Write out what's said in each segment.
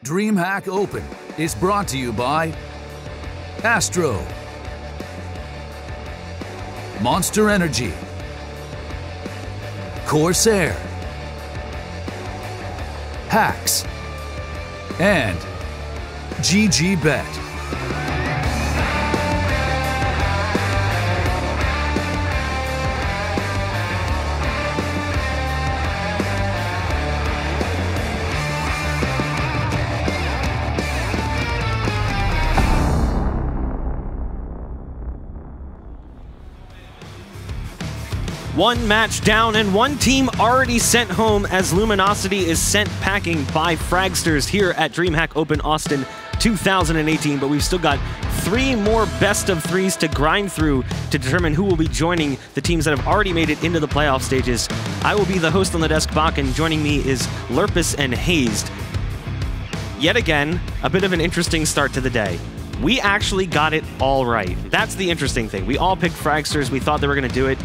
DreamHack Open is brought to you by Astro, Monster Energy, Corsair, Hacks, and GGBet. One match down and one team already sent home as Luminosity is sent packing by Fragsters here at DreamHack Open Austin 2018. But we've still got 3 more best of 3s to grind through to determine who will be joining the teams that have already made it into the playoff stages. I will be the host on the desk, Bach, and joining me is Lurpus and Hazed. Yet again, a bit of an interesting start to the day. We actually got it all right. That's the interesting thing. We all picked Fragsters. We thought they were going to do it.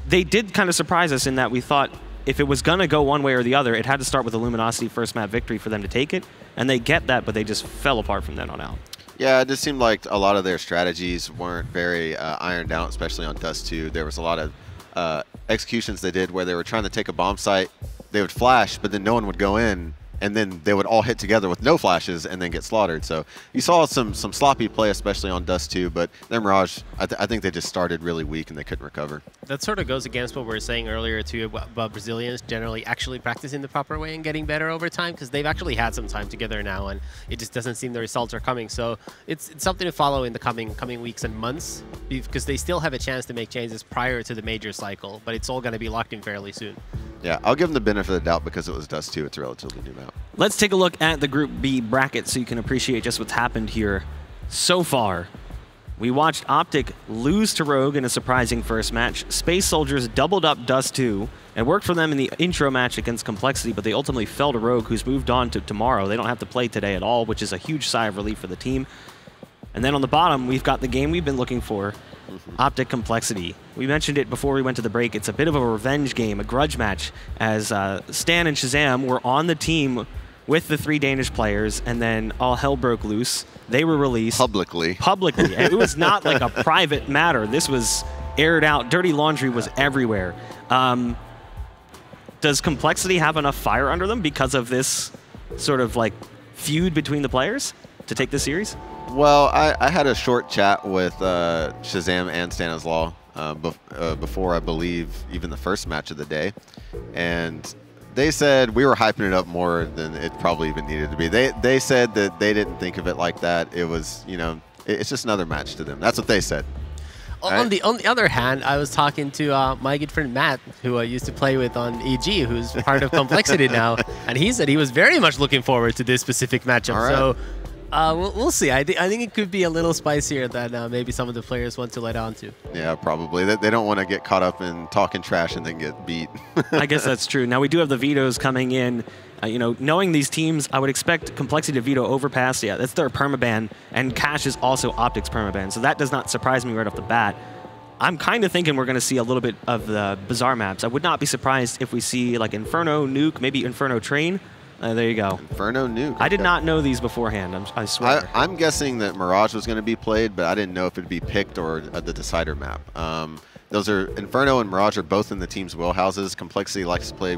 They did kind of surprise us in that we thought if it was going to go one way or the other, it had to start with a Luminosity first map victory for them to take it. And they get that, but they just fell apart from then on out. Yeah, it just seemed like a lot of their strategies weren't very ironed out, especially on Dust 2. There was a lot of executions they did where they were trying to take a bomb site. They would flash, but then no one would go in. And then they would all hit together with no flashes and then get slaughtered. So you saw some sloppy play, especially on Dust 2, but then Mirage, I think they just started really weak and they couldn't recover. That sort of goes against what we were saying earlier too about Brazilians generally actually practicing the proper way and getting better over time, because they've actually had some time together now and it just doesn't seem the results are coming. So it's something to follow in the coming weeks and months, because they still have a chance to make changes prior to the major cycle, but it's all going to be locked in fairly soon. Yeah, I'll give them the benefit of the doubt because it was Dust 2. It's a relatively new map. Let's take a look at the Group B bracket so you can appreciate just what's happened here so far. We watched OpTic lose to Rogue in a surprising first match. Space Soldiers doubled up Dust 2 and worked for them in the intro match against compLexity, but they ultimately fell to Rogue, who's moved on to tomorrow. They don't have to play today at all, which is a huge sigh of relief for the team. And then on the bottom, we've got the game we've been looking for, OpTic compLexity. We mentioned it before we went to the break. It's a bit of a revenge game, a grudge match, as Stan and Shazam were on the team with the 3 Danish players, and then all hell broke loose. They were released. Publicly. Publicly. It was not like a private matter. This was aired out. Dirty laundry was everywhere. Does compLexity have enough fire under them because of this sort of like feud between the players to take this series? Well, I had a short chat with Shazam and Stanislaw before, I believe, even the first match of the day. And they said we were hyping it up more than it probably even needed to be. They said that they didn't think of it like that. It was, you know, it's just another match to them. That's what they said. On the other hand, I was talking to my good friend Matt, who I used to play with on EG, who's part of compLexity now, and he said he was very much looking forward to this specific matchup. Right. So we'll see. I think it could be a little spicier than maybe some of the players want to let on to. Yeah, probably. They don't want to get caught up in talking trash and then get beat. I guess that's true. Now, we do have the Vetoes coming in. You know, knowing these teams, I would expect compLexity to veto Overpass. Yeah, that's their permaban, and Cash is also OpTic's permaban, so that does not surprise me right off the bat. I'm kind of thinking we're going to see a little bit of the bizarre maps. I would not be surprised if we see like Inferno, Nuke, maybe Inferno Train. There you go. Inferno, Nuke. I did not know these beforehand, I swear. I'm guessing that Mirage was going to be played, but I didn't know if it would be picked or the decider map. Those are Inferno and Mirage are both in the team's wheelhouses. compLexity likes to play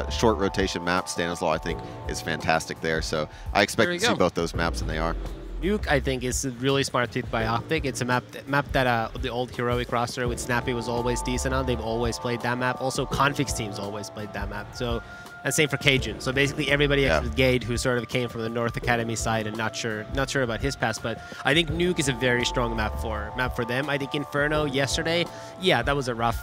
short rotation maps. Stanislaw, I think, is fantastic there. So I expect to see both those maps, and they are. Nuke, I think, is a really smart pick by OpTic. It's a map that the old Heroic roster with Snappy was always decent on. They've always played that map. Also, Confix teams always played that map. So, and same for Cajun. So basically, everybody except with Gade, who sort of came from the North Academy side and not sure about his past. But I think Nuke is a very strong map for them. I think Inferno yesterday, yeah, that was a rough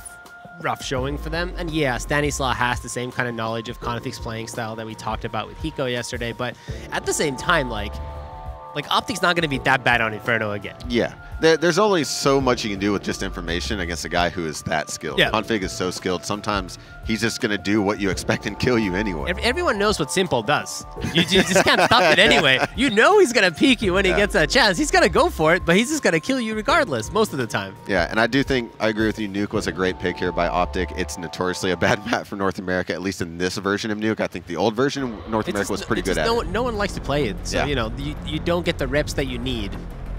showing for them. And yeah, Stanislaw has the same kind of knowledge of Confix playing style that we talked about with Hiko yesterday. But at the same time, like, like OpTic's not going to be that bad on Inferno again. Yeah. There's only so much you can do with just information against a guy who is that skilled. Yeah. Config is so skilled. Sometimes he's just going to do what you expect and kill you anyway. Everyone knows what Simple does. You just can't stop it anyway. You know he's going to peek you when he gets a chance. He's going to go for it, but he's just going to kill you regardless most of the time. Yeah, and I do think, I agree with you, Nuke was a great pick here by OpTic. It's notoriously a bad map for North America, at least in this version of Nuke. I think the old version of North America was pretty good at it. No one likes to play it, so you know, you don't get the reps that you need.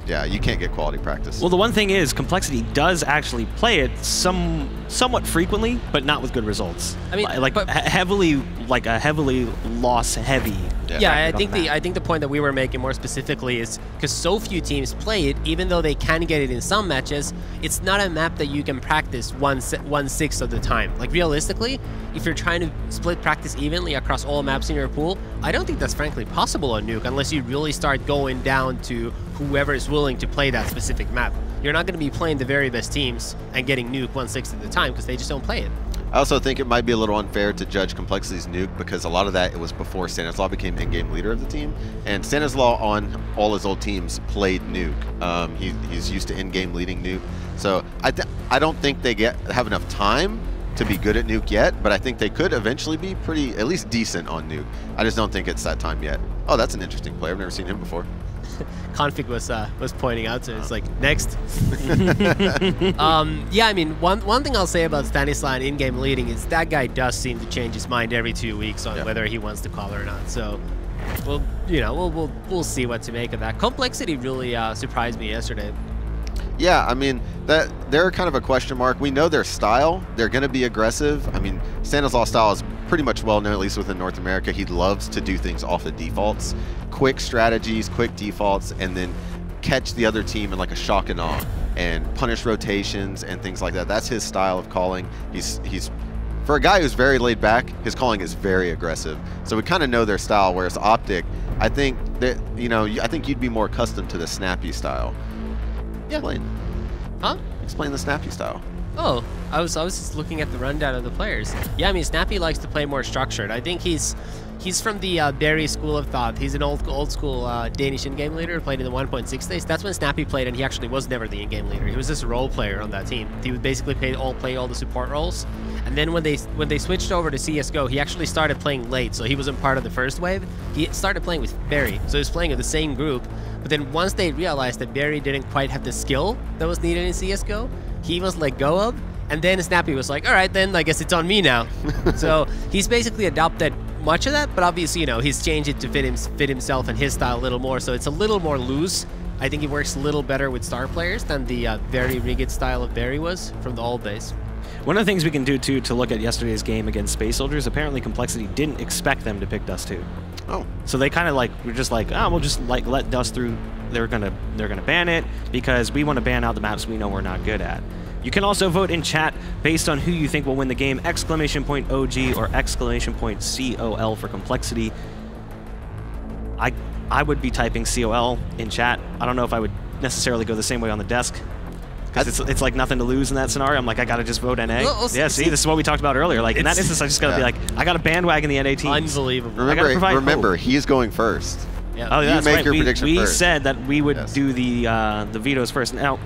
Yeah, you can't get quality practice. Well, the one thing is, compLexity does actually play it somewhat frequently, but not with good results. I mean, like a heavily loss-heavy. Yeah, I think the point that we were making more specifically is because so few teams play it, even though they can get it in some matches, it's not a map that you can practice 1/6 of the time. Like realistically, if you're trying to split practice evenly across all maps in your pool, I don't think that's frankly possible on Nuke unless you really start going down to whoever is willing to play that specific map. You're not going to be playing the very best teams and getting Nuke 1/6 at the time because they just don't play it. I also think it might be a little unfair to judge compLexity's Nuke because a lot of that it was before Stanislaw became in-game leader of the team, and Stanislaw on all his old teams played Nuke. He's used to in-game leading Nuke, so I don't think they have enough time to be good at Nuke yet, but I think they could eventually be at least decent on Nuke. I just don't think it's that time yet. Oh, that's an interesting player. I've never seen him before. Config was pointing out to it. It's like, next. Yeah, I mean, one thing I'll say about Stanislaw and in-game leading is that guy does seem to change his mind every 2 weeks on whether he wants to call or not. So, we'll see what to make of that. compLexity really surprised me yesterday. Yeah, I mean, they're kind of a question mark. We know their style. They're going to be aggressive. I mean, Stanislaw's style is pretty much well known, at least within North America. He loves to do things off the defaults. Quick strategies, quick defaults, and then catch the other team in like a shock and awe and punish rotations and things like that. That's his style of calling. He's for a guy who's very laid back, his calling is very aggressive. So we kind of know their style, whereas OpTic, I think that, I think you'd be more accustomed to the snappy style. Yeah. Explain. Huh? Explain the snappy style. Oh, I was just looking at the rundown of the players. Yeah, I mean, Snappy likes to play more structured. I think he's from the Barry school of thought. He's an old school Danish in-game leader, played in the 1.6 days. That's when Snappy played, and he actually was never the in-game leader. He was just a role player on that team. He would basically play all the support roles. And then when they switched over to CS:GO, he actually started playing late, so he wasn't part of the first wave. He started playing with Barry, so he was playing with the same group. But then once they realized that Barry didn't quite have the skill that was needed in CS:GO, he was let go of. And then Snappy was like, all right, then I guess it's on me now. So he's basically adopted much of that, but obviously, he's changed it to fit himself and his style a little more. So it's a little more loose. I think it works a little better with star players than the very rigid style of Barry was from the old days. One of the things we can do, too, to look at yesterday's game against Space Soldiers, apparently compLexity didn't expect them to pick Dust 2. Oh. So they kind of were just like, we'll just let Dust through. They're gonna ban it because we want to ban out the maps we know we're not good at. You can also vote in chat based on who you think will win the game, !OG or !COL for compLexity. I would be typing COL in chat. I don't know if I would necessarily go the same way on the desk, because it's like nothing to lose in that scenario. I'm like, I gotta just vote NA. Yeah, see, this is what we talked about earlier. Like in that instance, I just gotta be like, I gotta bandwagon the NA teams. Unbelievable. Remember, he's going first. Yeah. Oh, yeah, you make your prediction we first. said that we would do the Vetoes first. Now,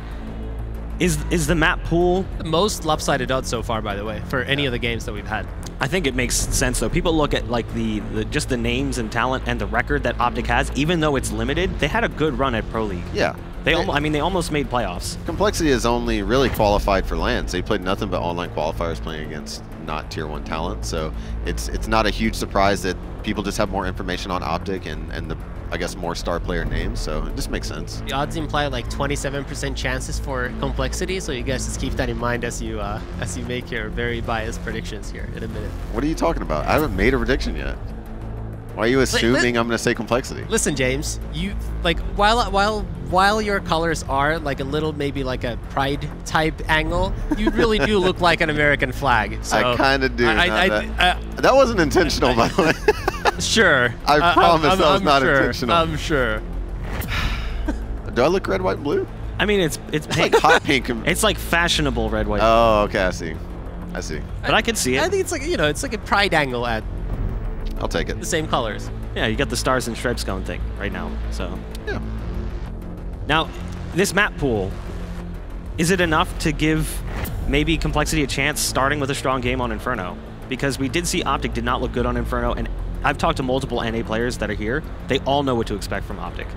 is the map pool the most lopsided odds so far, by the way, for any of the games that we've had? I think it makes sense though. People look at like just the names and talent and the record that OpTic has. Even though it's limited, they had a good run at Pro League. Yeah. They almost made playoffs. compLexity is only really qualified for LAN. So he played nothing but online qualifiers playing against not Tier 1 talent. So it's not a huge surprise that people just have more information on OpTic and the, I guess, more star player names. So it just makes sense. The odds imply like 27% chances for compLexity. So you guys just keep that in mind as you make your very biased predictions here in a minute. What are you talking about? I haven't made a prediction yet. Why are you assuming I'm going to say compLexity? Listen, James, you like while your colors are like a little maybe like a pride type angle, you really do look like an American flag. So I kind of do. That wasn't intentional, by the way. Sure. I promise that was not sure, intentional. I'm sure. Do I look red, white, and blue? I mean, it's like hot pink. It's like fashionable red, white. Oh, okay, I see. But I could see it. I think it's like it's like a pride angle at I'll take it. the same colors. Yeah, you got the stars and stripes going thing right now. So Yeah. now, this map pool, is it enough to give maybe compLexity a chance starting with a strong game on Inferno? Because we did see OpTic did not look good on Inferno, and I've talked to multiple NA players that are here. They all know what to expect from OpTic.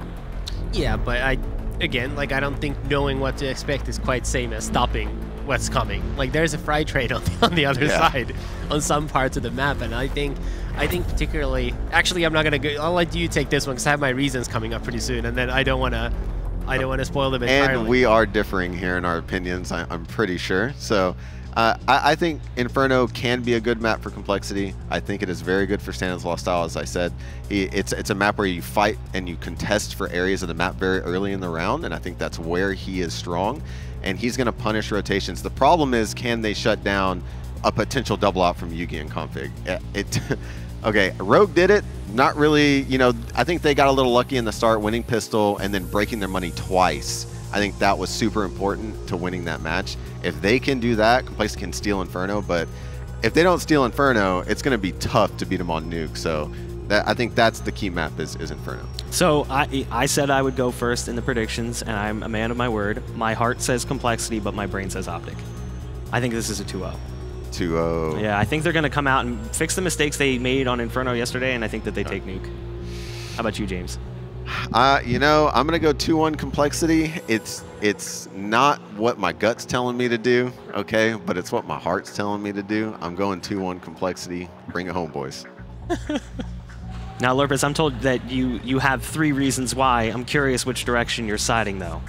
Yeah, but I don't think knowing what to expect is quite same as stopping what's coming. Like, there's a fry trade on the other side on some parts of the map, and I think particularly, actually, I'm not gonna go. I'll let you take this one because I have my reasons coming up pretty soon, and then I don't want to spoil them entirely. And we are differing here in our opinions, I'm pretty sure. So I think Inferno can be a good map for compLexity. I think it is very good for Stanislaw style, as I said. It's a map where you fight and you contest for areas of the map very early in the round, and I think that's where he is strong. And he's going to punish rotations. The problem is, can they shut down a potential double out from Yugi and config? Okay, Rogue did it. Not really, you know, I think they got a little lucky in the start, winning pistol and then breaking their money twice. I think that was super important to winning that match. If they can do that, compLexity can steal Inferno, but if they don't steal Inferno, it's going to be tough to beat them on Nuke. So I think that's the key map is Inferno. So I said I would go first in the predictions, and I'm a man of my word. My heart says compLexity, but my brain says OpTic. I think this is a 2-0. 2-0. Yeah, I think they're going to come out and fix the mistakes they made on Inferno yesterday, and I think that they take Nuke. How about you, James? You know, I'm going to go 2-1 compLexity. It's not what my gut's telling me to do, okay, but it's what my heart's telling me to do. I'm going 2-1 compLexity. Bring it home, boys. Now, Lurpus, I'm told that you have 3 reasons why. I'm curious which direction you're siding, though.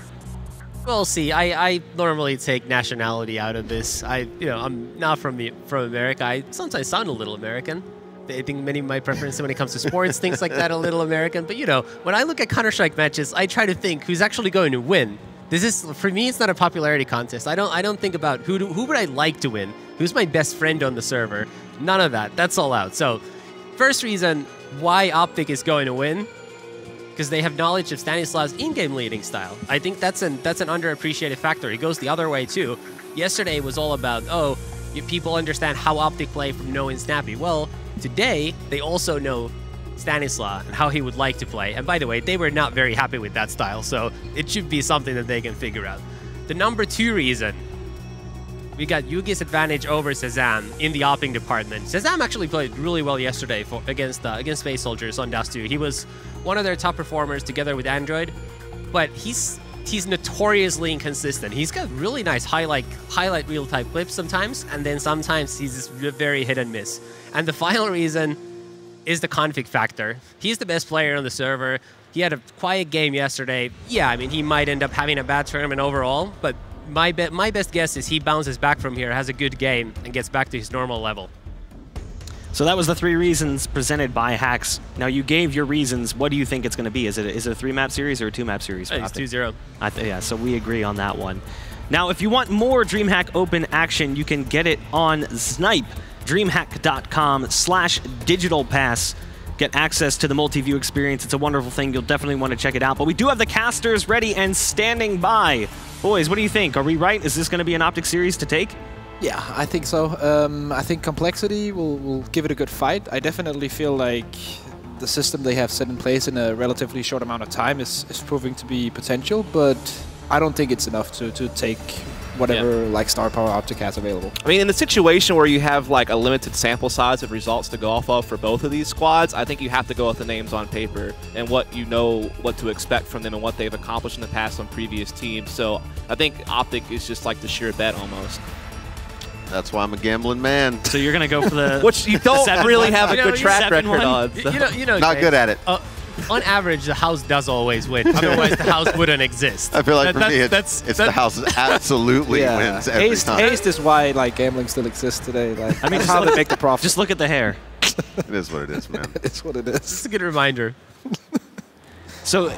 Well, see, I normally take nationality out of this. I'm not from America. I sometimes sound a little American. I think many of my preferences when it comes to sports, things like that, a little American. But, you know, when I look at Counter-Strike matches, I try to think who's actually going to win. This is, for me, it's not a popularity contest. I don't think about who would I like to win? Who's my best friend on the server? None of that. That's all out. So, first reason why OpTic is going to win, because they have knowledge of Stanislaw's in-game leading style. I think that's an underappreciated factor. It goes the other way, too. Yesterday was all about, people understand how OpTic play from knowing Snappy. Well, today, they also know Stanislaw and how he would like to play. And by the way, they were not very happy with that style, so it should be something that they can figure out. The number 2 reason, we got Yugi's advantage over Shazam in the opping department. Shazam actually played really well yesterday against Space Soldiers on Dust 2. He was one of their top performers together with Android, but he's notoriously inconsistent. He's got really nice highlight reel type clips sometimes, and then sometimes he's just very hit and miss. And the final reason is the config factor. He's the best player on the server. He had a quiet game yesterday. Yeah, I mean, he might end up having a bad tournament overall, but my best guess is he bounces back from here, has a good game, and gets back to his normal level. So that was the 3 reasons presented by Hacks. Now, you gave your reasons. What do you think it's going to be? Is it a 3-map series or a 2-map series? It's 2-0. Yeah, so we agree on that one. Now, if you want more DreamHack Open action, you can get it on Snipe, dreamhack.com/digital pass. Get access to the multi-view experience. It's a wonderful thing. You'll definitely want to check it out. But we do have the casters ready and standing by. Boys, what do you think? Are we right? Is this going to be an OpTic series to take? Yeah, I think so. I think compLexity will give it a good fight. I definitely feel like the system they have set in place in a relatively short amount of time is proving to be potential, but I don't think it's enough to take whatever like star power OpTic has available. I mean, in the situation where you have like a limited sample size of results to go off of for both of these squads, I think you have to go with the names on paper and what you know what to expect from them and what they've accomplished in the past on previous teams. So I think OpTic is just like the sure bet almost. That's why I'm a gambling man. So you're going to go for the... Which you don't really have a good track record on. So. You know, Not good at it. On average, the house does always win. Otherwise, the house wouldn't exist. I feel like for me, it's the house that absolutely wins every time. Haste is why like gambling still exists today. Like, I mean, how they make the profit. Just look at the hair. It is what it is, man. It's what it is. It's a good reminder. So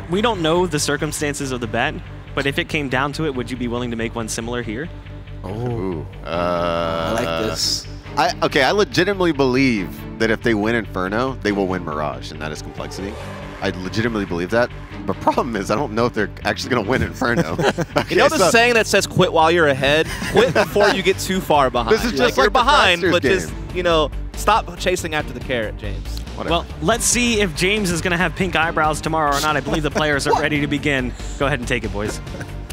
we don't know the circumstances of the bet, but if it came down to it, would you be willing to make one similar here? Oh, I like this. I legitimately believe that if they win Inferno, they will win Mirage, and that is compLexity. I legitimately believe that. The problem is I don't know if they're actually going to win Inferno. Okay, you know the saying that says quit while you're ahead? Quit before you get too far behind. This is just you're like behind, but game. just, stop chasing after the carrot, James. Whatever. Well, let's see if James is going to have pink eyebrows tomorrow or not. I believe the players are ready to begin. Go ahead and take it, boys.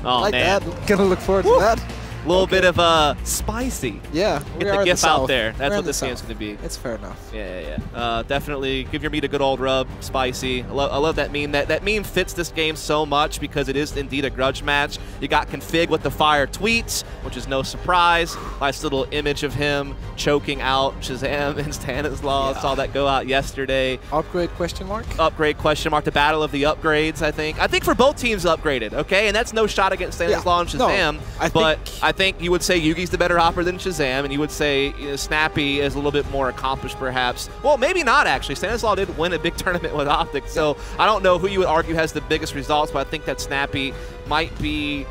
Oh, like man. that. Gonna look forward to that. A little bit of spicy. Yeah, Get the GIF out there. That's what this game's going to be. It's fair enough. Yeah. Definitely give your meat a good old rub. Spicy. I love that meme. That meme fits this game so much because it is indeed a grudge match. You got Config with the fire tweets, which is no surprise. Nice little image of him choking out Shazam and Stanislaw. Saw that go out yesterday. Upgrade question mark? Upgrade question mark. The battle of the upgrades, I think. I think for both teams upgraded, okay? And that's no shot against Stanislaw and Shazam. No, I think you would say Yugi's the better hopper than Shazam, and you would say Snappy is a little bit more accomplished, perhaps. Well, maybe not, actually. Stanislaw did win a big tournament with OpTic, so I don't know who you would argue has the biggest results, but I think that Snappy might be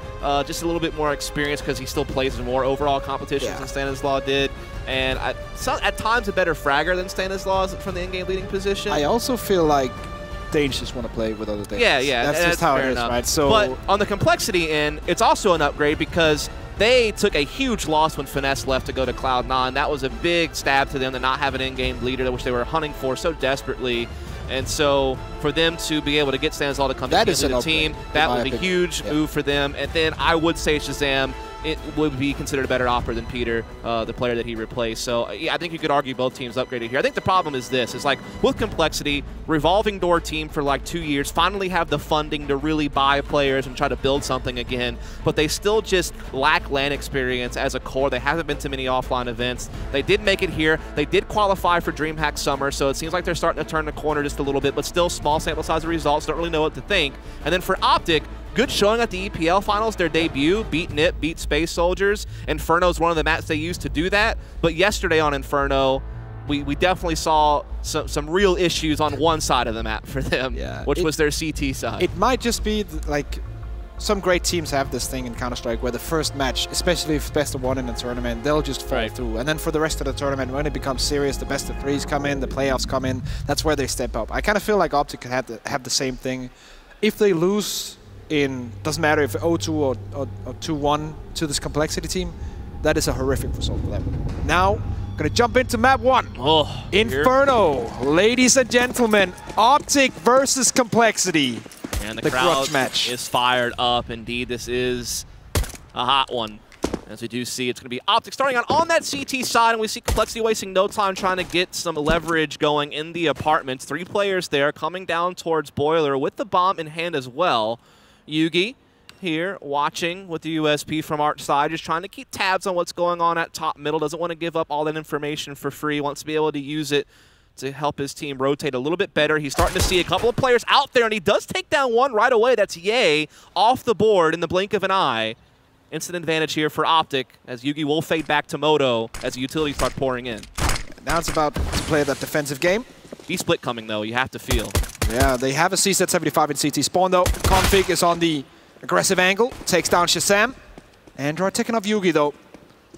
just a little bit more experienced because he still plays in more overall competitions than Stanislaw did. And at times a better fragger than Stanislaw from the in-game leading position. I also feel like Danes just want to play with other Danes. Yeah. That's just how it is, right? So, but on the complexity end, it's also an upgrade because they took a huge loss when Finesse left to go to Cloud9. That was a big stab to them to not have an in-game leader, which they were hunting for so desperately. And so for them to be able to get Stanislaw to come into the team, that was a huge move for them. And then I would say Shazam, it would be considered a better offer than Peter, the player that he replaced. So yeah, I think you could argue both teams upgraded here. I think the problem is this. It's like with complexity, revolving door team for like 2 years, finally have the funding to really buy players and try to build something again. But they still just lack LAN experience as a core. They haven't been to many offline events. They did make it here. They did qualify for DreamHack Summer, so it seems like they're starting to turn the corner just a little bit, but still small sample size of results. Don't really know what to think. And then for OpTic, good showing at the EPL Finals, their debut, beat NIP, beat Space Soldiers. Inferno's one of the maps they used to do that. But yesterday on Inferno, we definitely saw some real issues on one side of the map for them, which was their CT side. It might just be like some great teams have this thing in Counter-Strike where the first match, especially if it's best of one in a tournament, they'll just fall through. And then for the rest of the tournament, when it becomes serious, the best of threes come in, the playoffs come in, that's where they step up. I kind of feel like OpTic could have the same thing. If they lose in, doesn't matter if 0-2 or 2-1 to this complexity team, that is a horrific result for them. Now, gonna jump into map 1. Oh, Inferno, ladies and gentlemen, OpTic versus complexity. And the crowd is fired up. Indeed, this is a hot one. As we do see, it's going to be OpTic starting out on that CT side, and we see complexity wasting no time trying to get some leverage going in the apartments. 3 players there coming down towards Boiler with the bomb in hand as well. Yugi here watching with the USP from Arch side, just trying to keep tabs on what's going on at top middle. Doesn't want to give up all that information for free. Wants to be able to use it to help his team rotate a little bit better. He's starting to see a couple of players out there, and he does take down one right away. That's Ye off the board in the blink of an eye. Instant advantage here for OpTic, as Yugi will fade back to Moto as the utilities start pouring in. Now it's about to play that defensive game. B-split coming, though, you have to feel. Yeah, they have a CZ 75 in CT spawn, though. Config is on the aggressive angle, takes down Shazam. Android taking off Yugi, though.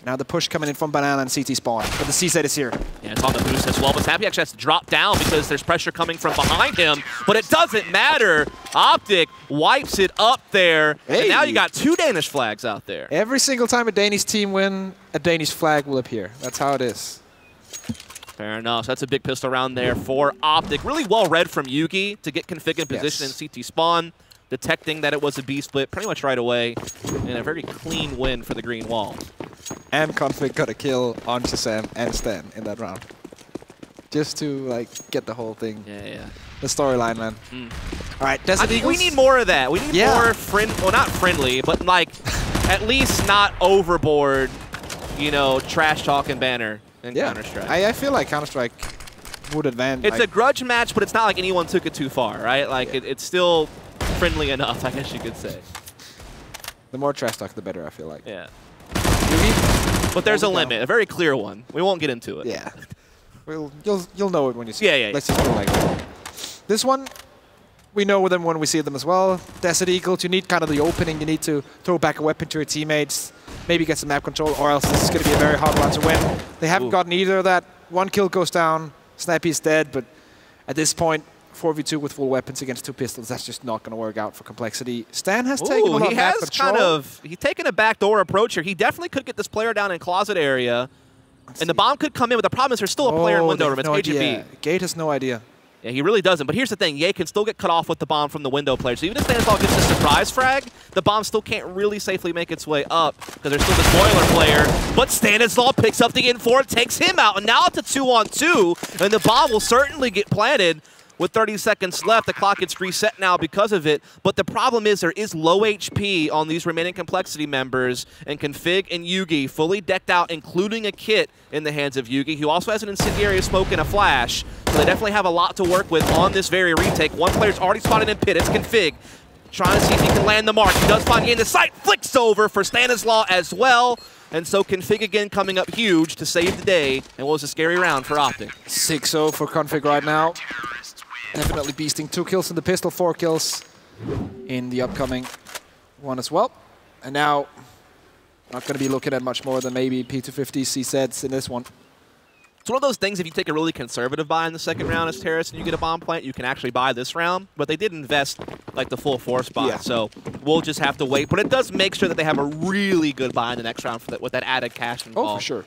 Now the push coming in from Banana and CT spawn, but the CZ is here. Yeah, it's on the boost as well, but Snappy actually has to drop down because there's pressure coming from behind him, but it doesn't matter. OpTic wipes it up there, and now you got 2 Danish flags out there. Every single time a Danish team win, a Danish flag will appear. That's how it is. Fair enough. So that's a big pistol round there for OpTic. Really well read from Yugi to get config in position in CT spawn, detecting that it was a B-split pretty much right away, and a very clean win for the green wall. And Config got a kill on Shazam and Stan in that round. Just to, like, get the whole thing. Yeah. The storyline, man. All right, Desert Eagles. We need more of that. We need more well, not friendly, but, like, at least not overboard, you know, trash-talking banner in Counter-Strike. I feel like Counter-Strike would advance. It's a grudge match, but it's not like anyone took it too far, right? Like, it's still friendly enough, I guess you could say. The more trash talk, the better, I feel like. Yeah. But there's a limit, a very clear one. We won't get into it. Yeah. You'll know it when you see it. Yeah. Let's just go like that. This one, we know them when we see them as well. Desert Eagles, you need kind of the opening. You need to throw back a weapon to your teammates, maybe get some map control, or else this is going to be a very hard one to win. They haven't gotten either of that. 1 kill goes down, Snappy's dead, but at this point, 4v2 with full weapons against 2 pistols, that's just not going to work out for complexity. Stan has taken a lot of map control. He's taken a backdoor approach here. He definitely could get this player down in closet area, and the bomb could come in, but the problem is there's still a player in window room. It's KGB. Gate has no idea. Yeah, he really doesn't. But here's the thing. Ye can still get cut off with the bomb from the window player. So even if Stanislaw gets a surprise frag, the bomb still can't really safely make its way up because there's still the spoiler player. But Stanislaw picks up the N4, takes him out. And now it's a 2-on-2. And the bomb will certainly get planted. With 30 seconds left, the clock gets reset now because of it. But the problem is there is low HP on these remaining complexity members, and Config and Yugi fully decked out, including a kit in the hands of Yugi, who also has an incendiary smoke and a flash. So they definitely have a lot to work with on this very retake. One player's already spotted in pit. It's Config, trying to see if he can land the mark. He does find in the sight. Flicks over for Stanislaw as well. And so Config again coming up huge to save the day. And what was a scary round for OpTic. 6-0 for Config right now. Definitely beasting. 2 kills in the pistol, 4 kills in the upcoming one as well. And now, not going to be looking at much more than maybe P250 CZs in this one. It's one of those things, if you take a really conservative buy in the second round as Terrace and you get a bomb plant, you can actually buy this round. But they did invest like the full force buy, yeah. So we'll just have to wait. But it does make sure that they have a really good buy in the next round for that, with that added cash involved. Oh, for sure.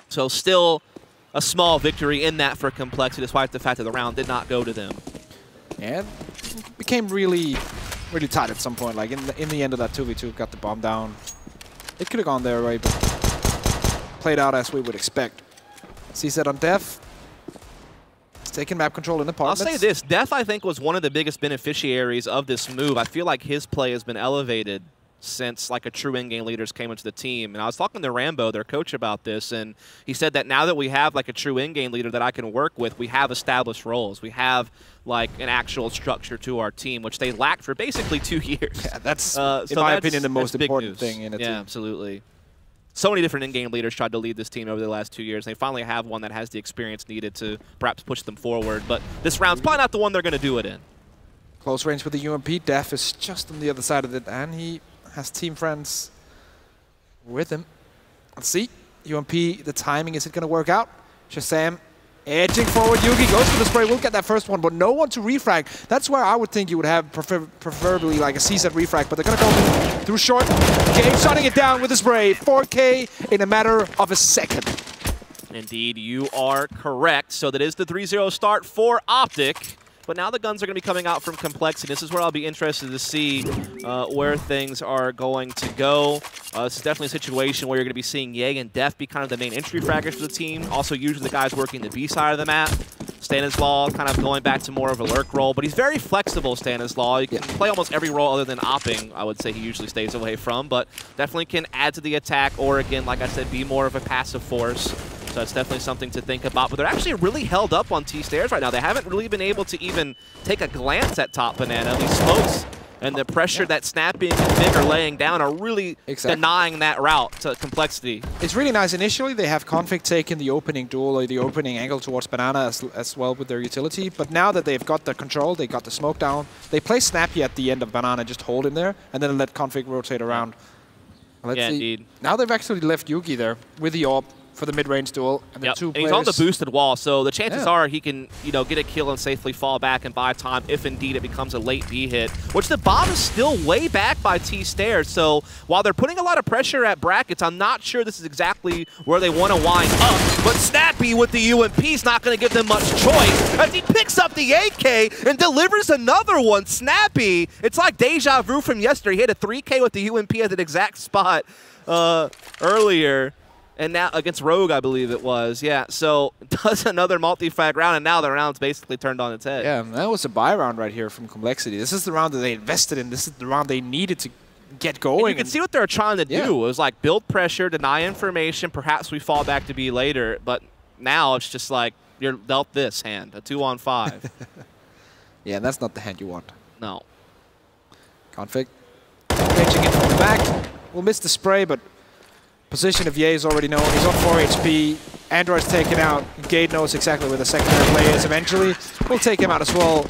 So still a small victory in that for compLexity, despite the fact that the round did not go to them. And it became really, really tight at some point. Like in the end of that 2v2, got the bomb down. It could have gone their way, but played out as we would expect. CZ on Def. It's taking map control in apartments. I'll say this, Def I think was one of the biggest beneficiaries of this move. I feel like his play has been elevated since like a true in-game leaders came into the team. And I was talking to Rambo, their coach, about this, and he said that now that we have like a true in-game leader that I can work with, we have established roles. We have like an actual structure to our team, which they lacked for basically 2 years. Yeah, that's, in my opinion, the most important thing in a team. Yeah, absolutely. So many different in-game leaders tried to lead this team over the last 2 years. They finally have one that has the experience needed to perhaps push them forward. But this round's probably not the one they're going to do it in. Close range with the UMP. Def is just on the other side of it, and he has team friends with him. Let's see. UMP, the timing, is it going to work out? Shazam edging forward. Yugi goes for the spray. We'll get that first one, but no one to refrag. That's where I would think you would have preferably like a CZ refrag, but they're going to go through short. Game shutting it down with the spray. 4K in a matter of a second. Indeed, you are correct. So that is the 3-0 start for OpTic. But now the guns are going to be coming out from compLexity. This is where I'll be interested to see where things are going to go. This is definitely a situation where you're going to be seeing Ye and Def be kind of the main entry fraggers for the team. Also, usually the guys working the B side of the map. Stanislaw kind of going back to more of a lurk role, but he's very flexible, Stanislaw. He can play almost every role other than opping, I would say he usually stays away from, but definitely can add to the attack or, again, like I said, be more of a passive force. So that's definitely something to think about. But they're actually really held up on T-stairs right now. They haven't really been able to even take a glance at top banana. These smokes and the pressure that Snappy and Config are laying down are really denying that route to compLexity. It's really nice. Initially, they have Config taking the opening duel or the opening angle towards banana as well with their utility. But now that they've got the control, they got the smoke down, they play Snappy at the end of banana, just hold him there, and then let Config rotate around. Let's see. Indeed. Now they've actually left Yugi there with the AWP for the mid-range duel, and the two players. He's on the boosted wall, so the chances are he can, get a kill and safely fall back and buy time if indeed it becomes a late B hit, which the bomb is still way back by T-stairs. So while they're putting a lot of pressure at brackets, I'm not sure this is exactly where they want to wind up. But Snappy with the UMP is not going to give them much choice as he picks up the AK and delivers another one. Snappy, it's like deja vu from yesterday. He had a 3K with the UMP at an exact spot earlier. And now against Rogue, I believe it was. Yeah, so does another multi-frag round, and now the round's basically turned on its head. Yeah, that was a buy round right here from compLexity. This is the round that they invested in. This is the round they needed to get going. And you can see what they're trying to do. It was like build pressure, deny information, perhaps we fall back to B later. But now it's just like you're dealt this hand, a 2-on-5. Yeah, and that's not the hand you want. No. Config. Pitching it from the back. We'll miss the spray, but position of Ye is already known. He's on 4 HP. Android's taken out. Gade knows exactly where the secondary play is eventually. We'll take him out as well.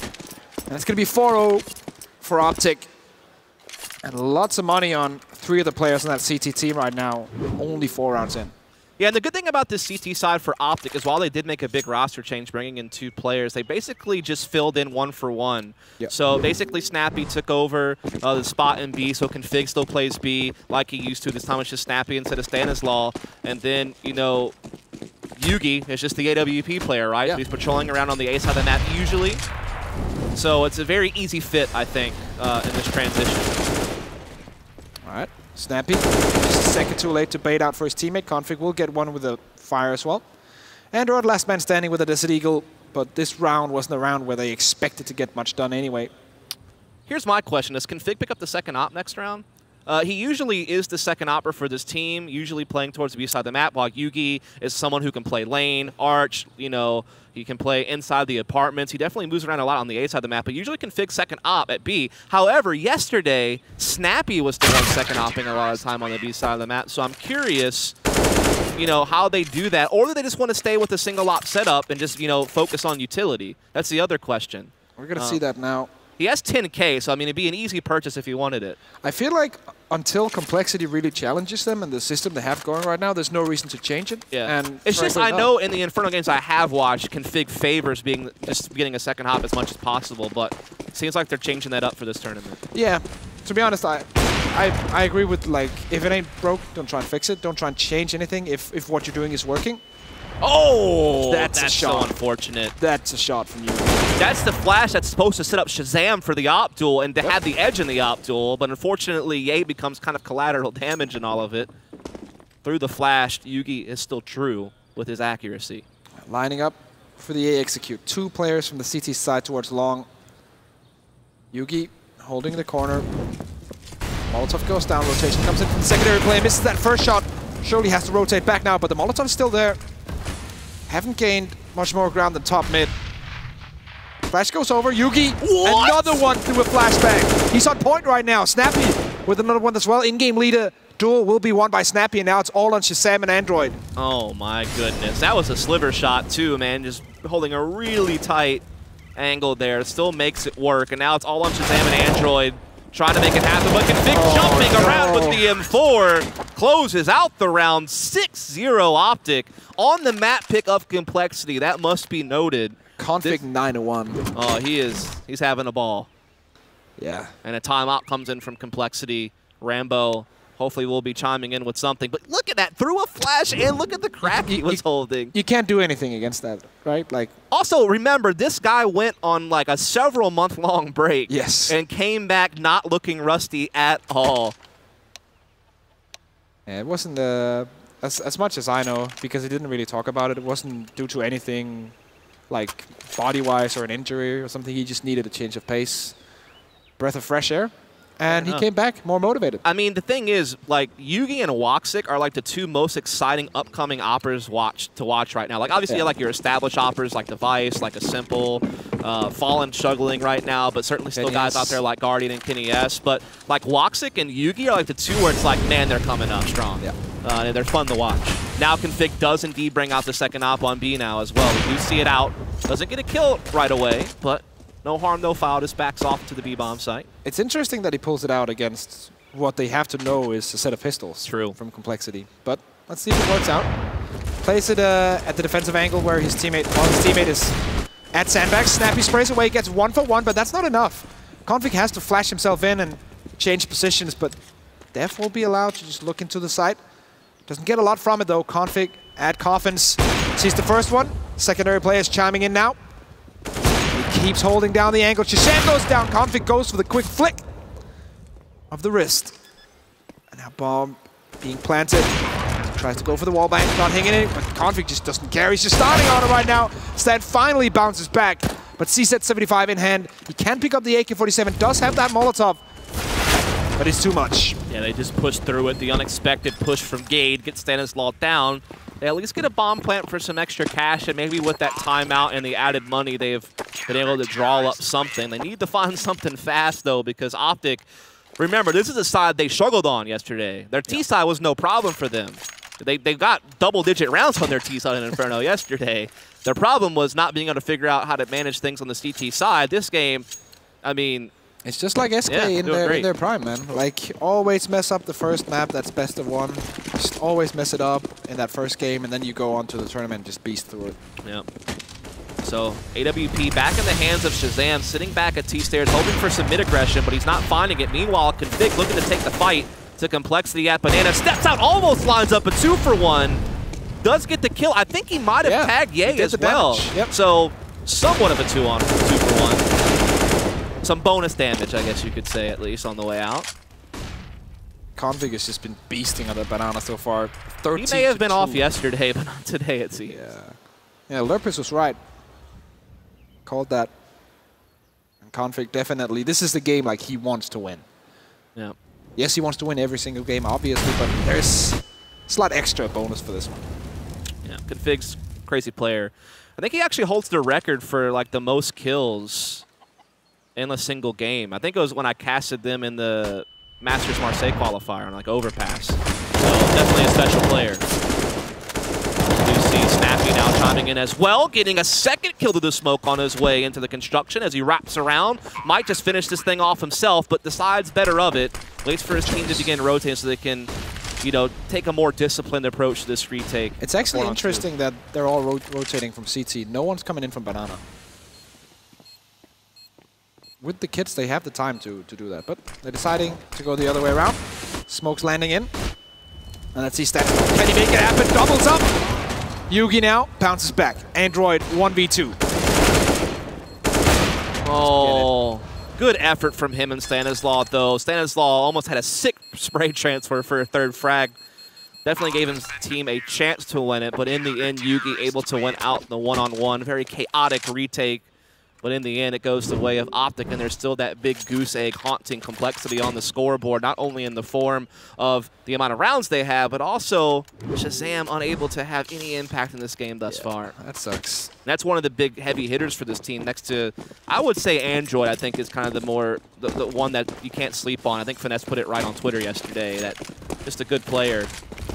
And it's going to be 4-0 for OpTic. And lots of money on 3 of the players on that CT team right now. Only 4 rounds in. Yeah, and the good thing about this CT side for OpTic is while they did make a big roster change, bringing in 2 players, they basically just filled in 1 for 1. Yep. So basically Snappy took over the spot in B, so Config still plays B like he used to. This time it's just Snappy instead of Stanislaw. And then, Yugi is just the AWP player, right? Yeah. So he's patrolling around on the A side of the map usually. So it's a very easy fit, I think, in this transition. All right, Snappy, just a second too late to bait out for his teammate. Config will get one with a fire as well. Android last man standing with a Desert Eagle, but this round wasn't a round where they expected to get much done anyway. Here's my question. Does Config pick up the second op next round? He usually is the second opper for this team, usually playing towards the B side of the map, while Yugi is someone who can play lane, arch, you know, he can play inside the apartments. He definitely moves around a lot on the A side of the map, but usually Config second op at B. However, yesterday, Snappy was the one second opping a lot of the time on the B side of the map, so I'm curious, you know, how they do that, or do they just want to stay with a single op setup and just, you know, focus on utility? That's the other question. We're going to see that now. He has 10K, so I mean, it'd be an easy purchase if he wanted it. I feel like until complexity really challenges them and the system they have going right now, there's no reason to change it. Yeah, and it's just I know in the Inferno games I have watched, Config favors just getting a second hop as much as possible, but it seems like they're changing that up for this tournament. Yeah, to be honest, I agree with, like, if it ain't broke, don't try and fix it. Don't try and change anything if what you're doing is working. Oh, that's a shot. So unfortunate. That's a shot from you. That's the flash that's supposed to set up Shazam for the op duel and to have the edge in the op duel, but unfortunately, Ye becomes kind of collateral damage in all of it. Through the flash, Yugi is still true with his accuracy. Lining up for the A execute. 2 players from the CT side towards long. Yugi holding the corner. Molotov goes down, rotation comes in from the secondary play, misses that first shot. Surely has to rotate back now, but the Molotov is still there. Haven't gained much more ground than top mid. Flash goes over, Yugi, another one through a flashbang. He's on point right now. Snappy with another one as well. In-game leader duel will be won by Snappy, and now it's all on Shazam and Android. Oh my goodness, that was a sliver shot too, man. Just holding a really tight angle there. Still makes it work, and now it's all on Shazam and Android. Trying to make it happen, but Config jumping around with the M4 closes out the round. 6-0 OpTic on the map pick of complexity. That must be noted. Config 9-1. Oh, he's having a ball. Yeah. And a timeout comes in from complexity. Rambo hopefully will be chiming in with something. But look at that, through a flash, and look at the crack he was holding. You can't do anything against that, right? Like. Also, remember, this guy went on like a several-month-long break. Yes. And came back not looking rusty at all. Yeah, it wasn't, as much as I know, because he didn't really talk about it, it wasn't due to anything like body-wise or an injury or something. He just needed a change of pace, breath of fresh air. And he came back more motivated. I mean, the thing is, like, Yugi and Woxic are like the 2 most exciting upcoming oppers to watch right now. Like, obviously, like your established oppers like Device, like a Simple, Fallen struggling right now, but certainly still guys out there like Guardian and Kenny S. But like Woxic and Yugi are like the 2 where it's like, man, they're coming up strong. Yeah. And they're fun to watch. Now Config does indeed bring out the second op on B now as well. We do see it out. Doesn't get a kill right away, but no harm, no foul. Just backs off to the B-bomb site. It's interesting that he pulls it out against what they have to know is a set of pistols. True. From complexity. But let's see if it works out. Plays it at the defensive angle where his teammate is at sandbags. Snappy sprays away, gets 1 for 1, but that's not enough. Config has to flash himself in and change positions, but Def will be allowed to just look into the site. Doesn't get a lot from it though. Config at Coffins sees the first one. Secondary players chiming in now. He keeps holding down the angle. Shazam goes down. Config goes for the quick flick of the wrist. And now bomb being planted. Tries to go for the wall bang, not hitting it, but Config just doesn't care. He's just starting on it right now. Stan finally bounces back, but CZ 75 in hand. He can pick up the AK-47, does have that Molotov, but it's too much. Yeah, they just push through it. The unexpected push from Gade gets Stanislaw down. They at least get a bomb plant for some extra cash, and maybe with that timeout and the added money, they've been able to draw up something. They need to find something fast, though, because OpTic, remember, this is a side they struggled on yesterday. Their T side was no problem for them. They got double-digit rounds on their T side in Inferno yesterday. Their problem was not being able to figure out how to manage things on the CT side. This game, I mean, it's just like SK in their prime, man. Like, always mess up the first map that's best of 1. Just always mess it up in that first game, and then you go on to the tournament and just beast through it. Yeah. So, AWP back in the hands of Shazam, sitting back at T-stairs, hoping for some mid-aggression, but he's not finding it. Meanwhile, Config looking to take the fight to complexity at Banana. Steps out, almost lines up a 2 for 1. does get the kill. I think he might have tagged Ye as well. Yep. So somewhat of a 2-for-1. Some bonus damage, I guess you could say, at least, on the way out. config has just been beasting on the banana so far. 13 He may have been 2. off yesterday, but not today, it seems. Yeah, Lurpus was right. Called that. And config definitely. This is the game like he wants to win. Yeah. Yes, he wants to win every single game, obviously, but there's a slight extra bonus for this one. Yeah, config's crazy player. I think he actually holds the record for like the most kills in a single game. I think it was when I casted them in the Masters Marseille qualifier on like Overpass. So definitely a special player. You do see Snappy now chiming in as well, getting a second kill to the smoke on his way into the construction as he wraps around. Might just finish this thing off himself, but decides better of it. Waits for his team to begin rotating so they can, you know, take a more disciplined approach to this retake. It's actually interesting that they're all rotating from CT. No one's coming in from banana. With the kits, they have the time to do that, but they're deciding to go the other way around. Smoke's landing in. And let's see stats. Can he make it happen? Doubles up. Yugi now bounces back. Android 1v2. Oh, good effort from him and Stanislaw, though. Stanislaw almost had a sick spray transfer for a third frag. Definitely gave his team a chance to win it, but in the end, Yugi able to win out the one-on-one. Very chaotic retake. But in the end, it goes the way of OpTic, and there's still that big goose egg haunting complexity on the scoreboard, not only in the form of the amount of rounds they have, but also Shazam unable to have any impact in this game thus far. That sucks. And that's one of the big heavy hitters for this team next to, I would say Android, I think is kind of the one that you can't sleep on. I think Finesse put it right on Twitter yesterday, that just a good player.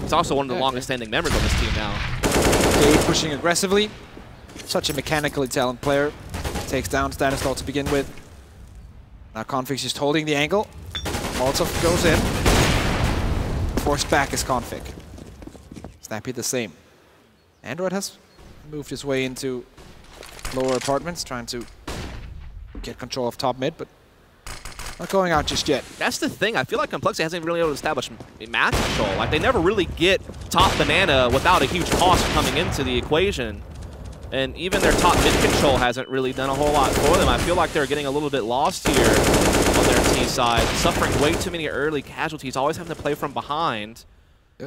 He's also one of the longest standing members on this team now. Dave pushing aggressively. Such a mechanically talented player. Takes down Stanislaw to begin with. Now config's just holding the angle. Molotov goes in. Forced back is config. Snappy the same. Android has moved his way into lower apartments, trying to get control of top mid, but not going out just yet. That's the thing. I feel like complexity hasn't really been able to establish map control. Like, they never really get top banana without a huge cost coming into the equation. And even their top mid control hasn't really done a whole lot for them. I feel like they're getting a little bit lost here on their T side, suffering way too many early casualties, always having to play from behind.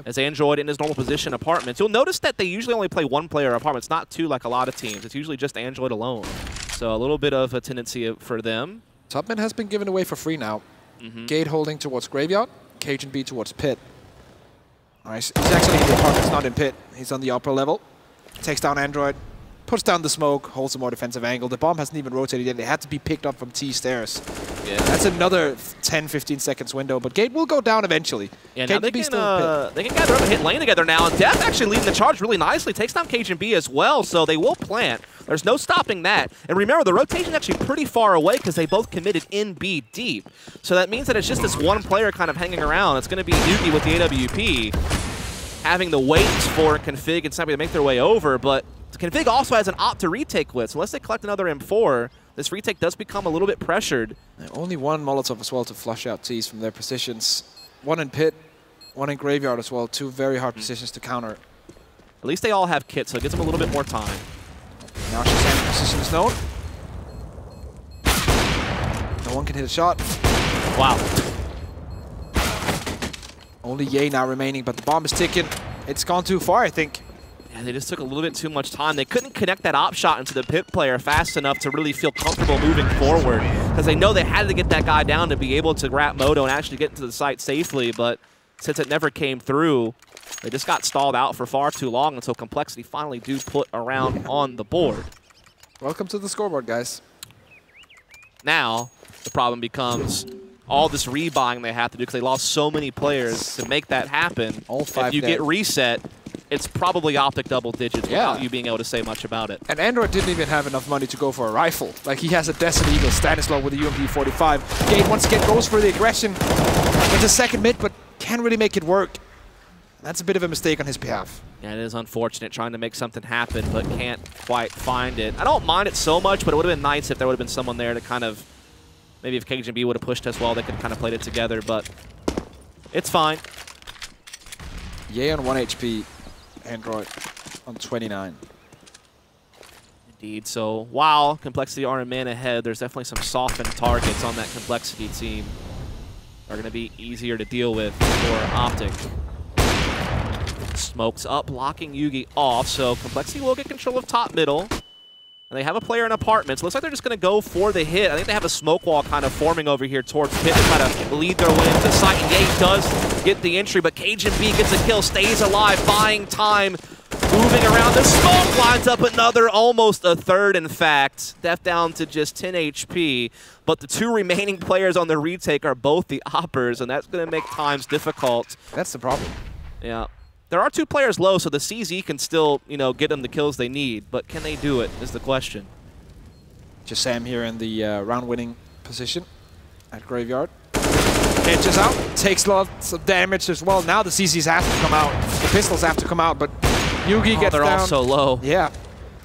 As Android in his normal position apartments. You'll notice that they usually only play one player apartments, not two like a lot of teams. It's usually just Android alone. So a little bit of a tendency for them. Top mid has been given away for free now. Gate holding towards Graveyard, Cajun B towards Pit. All right, he's actually in the apartments, not in Pit. He's on the upper level. Takes down Android. Puts down the smoke, holds a more defensive angle. The bomb hasn't even rotated yet. They had to be picked up from T stairs. Yeah. That's another 10-15 seconds window, but Gate will go down eventually. Yeah, now they can gather up and hit lane together now, and Death actually leading the charge really nicely. Takes down Cajun B as well, so they will plant. There's no stopping that. And remember, the rotation is actually pretty far away because they both committed in B deep. So that means that it's just this one player kind of hanging around. It's going to be Yugi with the AWP, having the wait for config and somebody to make their way over, but config also has an opt to retake with, so unless they collect another M4, this retake does become a little bit pressured. Only one Molotov as well to flush out T's from their positions. One in Pit, one in Graveyard as well. Two very hard positions to counter. At least they all have kits, so it gives them a little bit more time. Now Shazam's position is known. No one can hit a shot. Wow. Only Ye now remaining, but the bomb is ticking. It's gone too far, I think. Yeah, they just took a little bit too much time. They couldn't connect that op shot into the Pit player fast enough to really feel comfortable moving forward, because they know they had to get that guy down to be able to grab Moto and actually get into the site safely, but since it never came through, they just got stalled out for far too long until complexity finally do put a round on the board. Welcome to the scoreboard, guys. Now, the problem becomes all this rebuying they have to do because they lost so many players to make that happen. All 5 if you get reset, it's probably OpTic double digits without you being able to say much about it. And Android didn't even have enough money to go for a rifle. Like, he has a Desert Eagle Stanislaw with a UMP-45. Gate once again goes for the aggression. It's a second mid, but can't really make it work. That's a bit of a mistake on his behalf. Yeah, it is unfortunate trying to make something happen, but can't quite find it. I don't mind it so much, but it would have been nice if there would have been someone there to kind of, maybe if Cajun B would have pushed as well, they could have kind of played it together, but it's fine. Ye on 1 HP. Android. on 29. Indeed. So while compLexity are a man ahead, there's definitely some softened targets on that compLexity team. Are going to be easier to deal with for OpTic. Smokes up, blocking Yugi off, so compLexity will get control of top middle. And they have a player in apartments. Looks like they're just going to go for the hit. I think they have a smoke wall kind of forming over here towards Pit to try to lead their way into the site. And Ye does get the entry, but cajunB gets a kill, stays alive, buying time, moving around. The smoke lines up another, almost a third, in fact. Death down to just 10 HP. But the two remaining players on the retake are both the oppers, and that's going to make times difficult. That's the problem. Yeah. There are two players low, so the CZ can still, you know, get them the kills they need. But can they do it is the question. Just Sam here in the round-winning position at Graveyard. Edges out, takes lots of damage as well. Now the CZs have to come out. The pistols have to come out, but Yugi gets they're down. all so low. Yeah.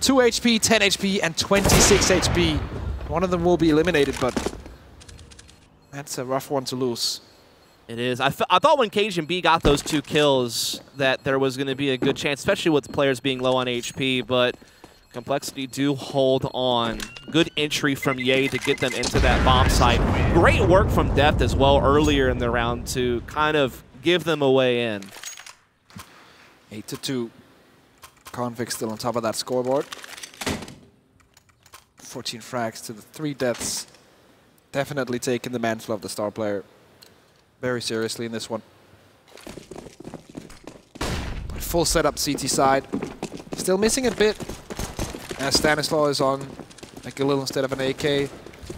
2 HP, 10 HP, and 26 HP. One of them will be eliminated, but that's a rough one to lose. It is. I thought when cajunB got those 2 kills that there was going to be a good chance, especially with players being low on HP, but compLexity do hold on. Good entry from Ye to get them into that bomb site. Great work from Deft as well earlier in the round to kind of give them a way in. 8-2. config still on top of that scoreboard. 14 frags to the 3 deaths. Definitely taking the mantle of the star player very seriously in this one. But full setup CT side. Still missing a bit as Stanislaw is on a Galil instead of an AK.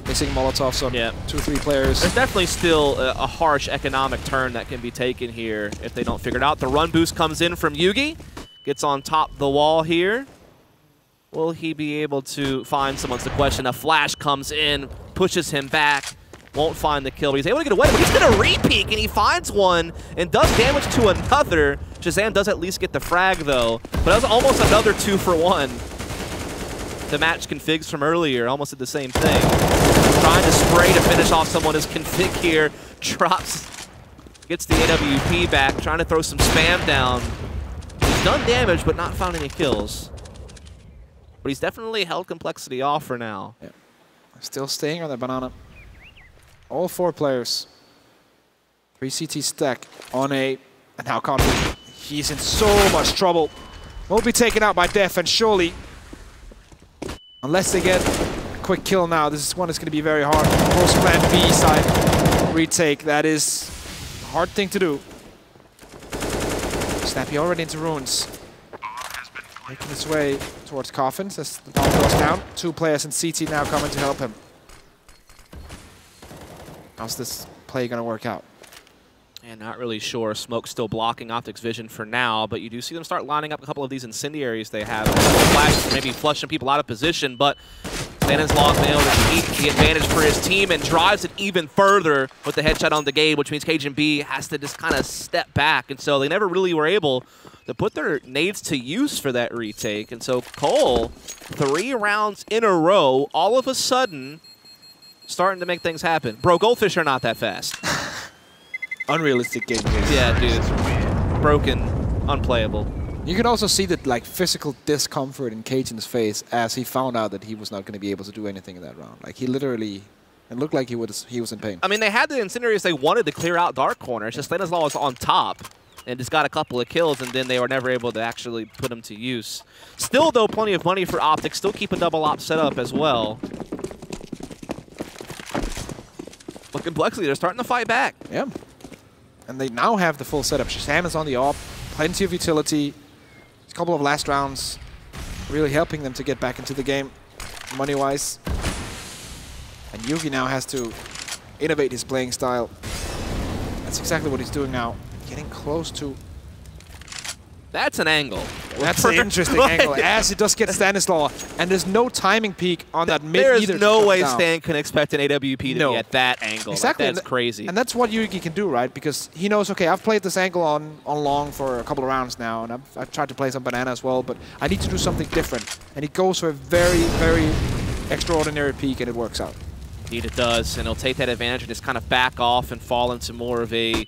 Missing Molotovs on 2-3 players. There's definitely still a harsh economic turn that can be taken here if they don't figure it out. The run boost comes in from Yugi. Gets on top of the wall here. Will he be able to find someone's the question. A flash comes in, pushes him back. Won't find the kill, but he's able to get away. But he's going to re-peek, and he finds one and does damage to another. Shazam does at least get the frag, though. But that was almost another 2 for 1. The match configs from earlier almost did the same thing. Trying to spray to finish off someone as config here. Drops, gets the AWP back, trying to throw some spam down. He's done damage, but not found any kills. But he's definitely held compLexity off for now. Yeah. Still staying on the banana. All 4 players. 3 CT stack on A. And now config. He's in so much trouble. Won't be taken out by Def, and surely, unless they get a quick kill now, this one is going to be very hard. Post plan B side retake. That is a hard thing to do. Snappy already into ruins. Making his way towards coffins as the bomb goes down. 2 players in CT now coming to help him. How's this play going to work out? And not really sure. Smoke's still blocking OpTic's vision for now, but you do see them start lining up a couple of these incendiaries they have. Flashes, maybe flushing people out of position, but Stanislaw been able to keep the advantage for his team and drives it even further with the headshot on the Gabe, which means cajunB has to just kind of step back. And so they never really were able to put their nades to use for that retake. And so Cole, 3 rounds in a row, all of a sudden, starting to make things happen. Bro, Goldfish are not that fast. Unrealistic game. Yeah, dude. Broken, unplayable. You can also see the physical discomfort in Cajun's face as he found out that he was not going to be able to do anything in that round. Like, he literally, it looked like he was in pain. I mean, they had the incendiaries they wanted to clear out Dark Corner. It's just Stanislaw was on top and just got a couple of kills, and then they were never able to actually put them to use. Still, though, plenty of money for OpTic. Still keep a double op set up as well. But compLexity, they're starting to fight back. Yeah. And they now have the full setup. Shazam is on the op, plenty of utility. A couple of last rounds really helping them to get back into the game, money-wise. And Yugi now has to innovate his playing style. That's exactly what he's doing now. Getting close to... That's an angle. That's an interesting angle, as it does get Stanislaw. And there's no timing peak on that mid either. There's no way Stan can expect an AWP to be at that angle. Exactly. That's crazy. And that's what Yugi can do, right? Because he knows, okay, I've played this angle on long for a couple of rounds now, and I've tried to play some banana as well, but I need to do something different. And he goes for a very, very extraordinary peak, and it works out. Indeed it does, and he'll take that advantage and just kind of back off and fall into more of a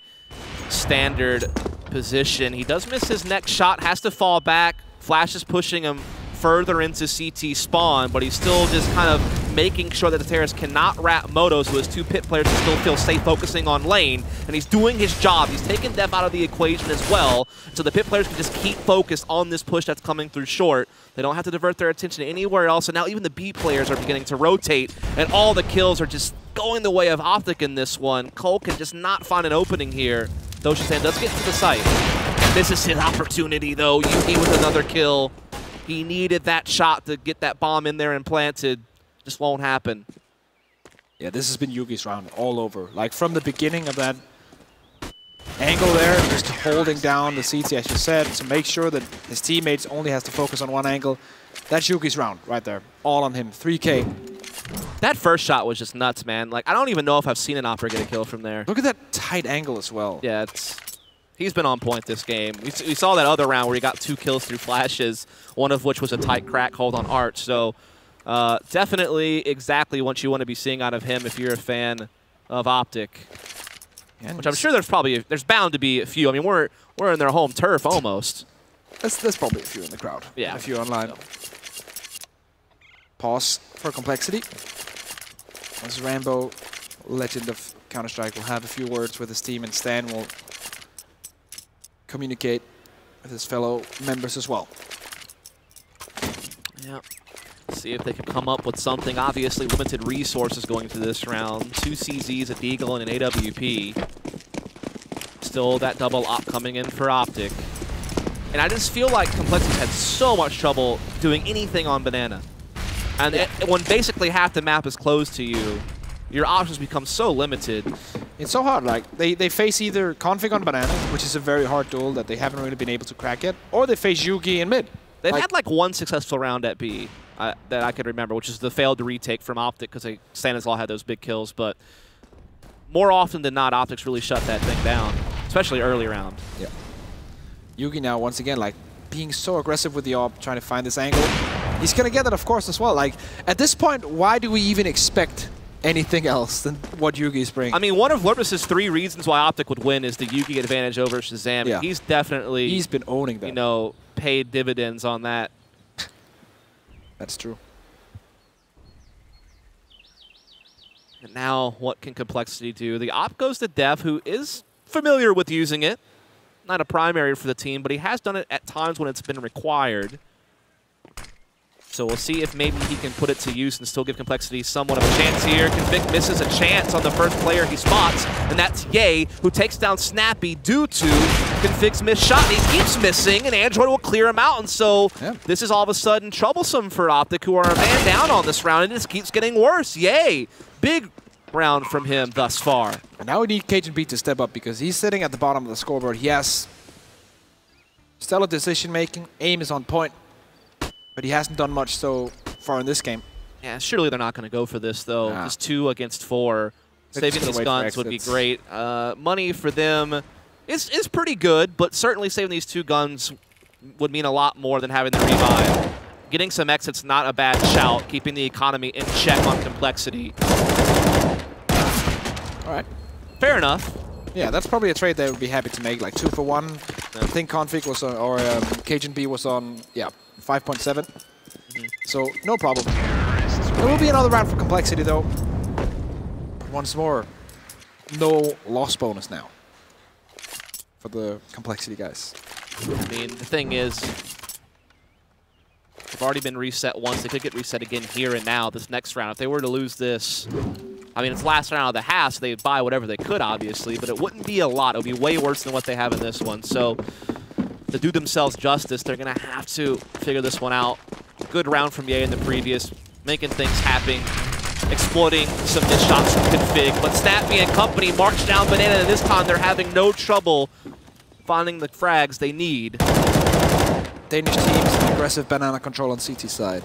standard position. He does miss his next shot, has to fall back, Flash is pushing him further into CT spawn, but he's still just kind of making sure that the terrorist cannot wrap Moto, so his 2 pit players can still feel safe focusing on lane, and he's doing his job. He's taking Def out of the equation as well, so the pit players can just keep focused on this push that's coming through short. They don't have to divert their attention anywhere else, and now even the B players are beginning to rotate, and all the kills are just going the way of OpTic in this one. Cole can just not find an opening here, though Shazam does get to the site. This is his opportunity, though. Yuki with another kill. He needed that shot to get that bomb in there and planted. Just won't happen. Yeah, this has been Yuki's round all over. Like, from the beginning of that angle there, just holding down the CT, as you said, to make sure that his teammates only has to focus on one angle. That's Yuki's round right there. All on him. 3K. That first shot was just nuts, man. Like, I don't even know if I've seen an Opera get a kill from there. Look at that tight angle as well. Yeah, he's been on point this game. We saw that other round where he got 2 kills through flashes, one of which was a tight crack hold on Arch. So definitely exactly what you want to be seeing out of him if you're a fan of OpTic. And which I'm sure there's bound to be a few. I mean, we're in their home turf almost. There's probably a few in the crowd. Yeah. A few online. So. Pause for complexity. As Rambo, legend of Counter-Strike, will have a few words with his team, and Stan will communicate with his fellow members as well. Yeah. See if they can come up with something. Obviously, limited resources going into this round. 2 CZs, a Deagle, and an AWP. Still that double op coming in for OpTic. And I just feel like complexity's had so much trouble doing anything on Banana. And when basically half the map is closed to you, your options become so limited. It's so hard. Like, they face either config on Banana, which is a very hard duel that they haven't really been able to crack yet, or they face Yugi in mid. They've had like 1 successful round at B that I could remember, which is the failed retake from OpTic because Stanislaw had those big kills. But more often than not, OpTic's really shut that thing down, especially early round. Yeah. Yugi now, once again, like, being so aggressive with the AWP, trying to find this angle. He's going to get that, of course, as well. Like, at this point, why do we even expect anything else than what Yugi's bringing? I mean, one of Lurpus's 3 reasons why OpTic would win is the Yugi advantage over Shazam. Yeah. He's definitely... He's been owning that. You know, paid dividends on that. That's true. And now, what can complexity do? The op goes to Def, who is familiar with using it. Not a primary for the team, but he has done it at times when it's been required. So we'll see if maybe he can put it to use and still give complexity somewhat of a chance here. Convict misses a chance on the first player he spots, and that's Ye, who takes down Snappy due to Config's missed shot. And he keeps missing, and Android will clear him out. And so this is all of a sudden troublesome for OpTic, who are a man down on this round, and it just keeps getting worse. Ye, big round from him thus far. And now we need Cajun Beat to step up because he's sitting at the bottom of the scoreboard. He has stellar decision-making. Aim is on point. But he hasn't done much so far in this game. Yeah, surely they're not going to go for this, though. Nah. Just 2 against 4. Saving these guns would be great. Money for them is pretty good, but certainly saving these 2 guns would mean a lot more than having the revive. Getting some exits, not a bad shout. Keeping the economy in check on complexity. All right. Fair enough. Yeah, that's probably a trade they would be happy to make, like 2 for 1. I think Config was on, or Cajun B was on, yeah, 5.7. So, no problem. There will be another round for complexity, though. Once more, no loss bonus now for the complexity guys. I mean, the thing is, they've already been reset once. They could get reset again here and now, this next round. If they were to lose this, I mean, it's last round of the half, so they'd buy whatever they could, obviously, but it wouldn't be a lot. It would be way worse than what they have in this one. So, to do themselves justice, they're going to have to figure this one out. Good round from Ye in the previous, making things happen, exploiting some missed shots from Config. But Snappy and company march down Banana, and this time they're having no trouble finding the frags they need. Danish teams, aggressive banana control on CT side.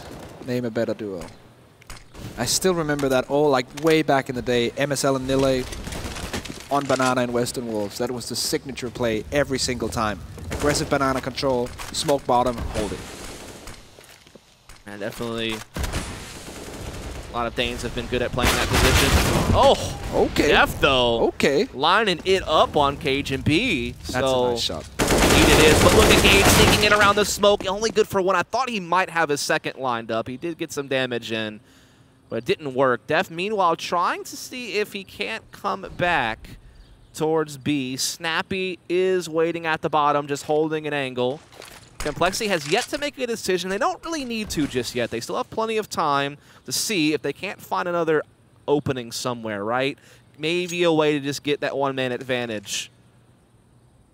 Name a better duo. I still remember that all like way back in the day, MSL and Nile on Banana and Western Wolves. That was the signature play every single time. Aggressive banana control, smoke bottom, hold it. And definitely a lot of Danes have been good at playing that position. Oh, okay. Def though. Okay. Lining it up on Cajun B. That's a nice shot. Indeed it is, but look at Gage sneaking in around the smoke. Only good for one. I thought he might have his second lined up. He did get some damage in, but it didn't work. Def, meanwhile, trying to see if he can't come back towards B. Snappy is waiting at the bottom, just holding an angle. compLexity has yet to make a decision. They don't really need to just yet. They still have plenty of time to see if they can't find another opening somewhere, right? Maybe a way to just get that one-man advantage.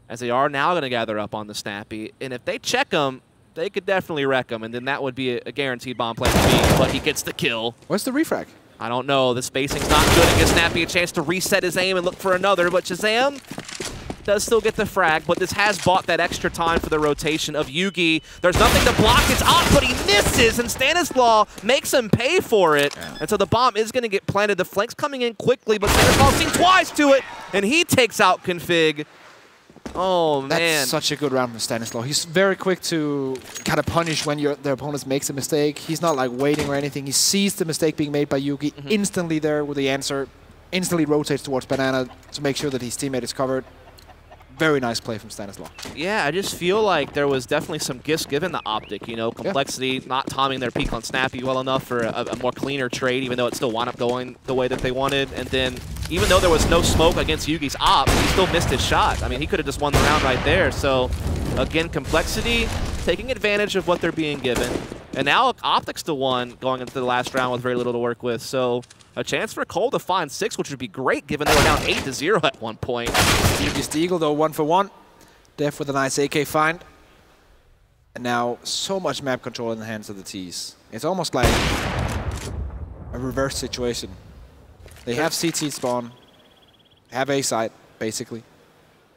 As they are now going to gather up on the Snappy. And if they check him, they could definitely wreck him. And then that would be a guaranteed bomb play to B. But he gets the kill. Where's the refrag? I don't know. The spacing's not good. It gives Snappy a chance to reset his aim and look for another. But Shazam does still get the frag. But this has bought that extra time for the rotation of Yugi. There's nothing to block his op, but he misses. And Stanislaw makes him pay for it. Yeah. And so the bomb is going to get planted. The flank's coming in quickly. But Stanislaw's seen twice to it. And he takes out config. Oh, man. That's such a good round from Stanislaw. He's very quick to kind of punish when their opponent makes a mistake. He's not like waiting or anything. He sees the mistake being made by Yugi, instantly there with the answer, instantly rotates towards Banana to make sure that his teammate is covered. Very nice play from Stanislaw. Yeah, I just feel like there was definitely some gifts given to OpTic. You know, compLexity not timing their peak on Snappy well enough for a more cleaner trade, even though it still wound up going the way that they wanted. And then, even though there was no smoke against Yugi's op, he still missed his shot. I mean, he could have just won the round right there. So, again, compLexity taking advantage of what they're being given. And now OpTic's the one going into the last round with very little to work with. So, a chance for Cole to find 6, which would be great given they were down 8-0 at one point. Yugi's the Eagle, though, 1 for 1. Def with a nice AK find. And now, so much map control in the hands of the Ts. It's almost like a reverse situation. They have CT spawn, have A site, basically.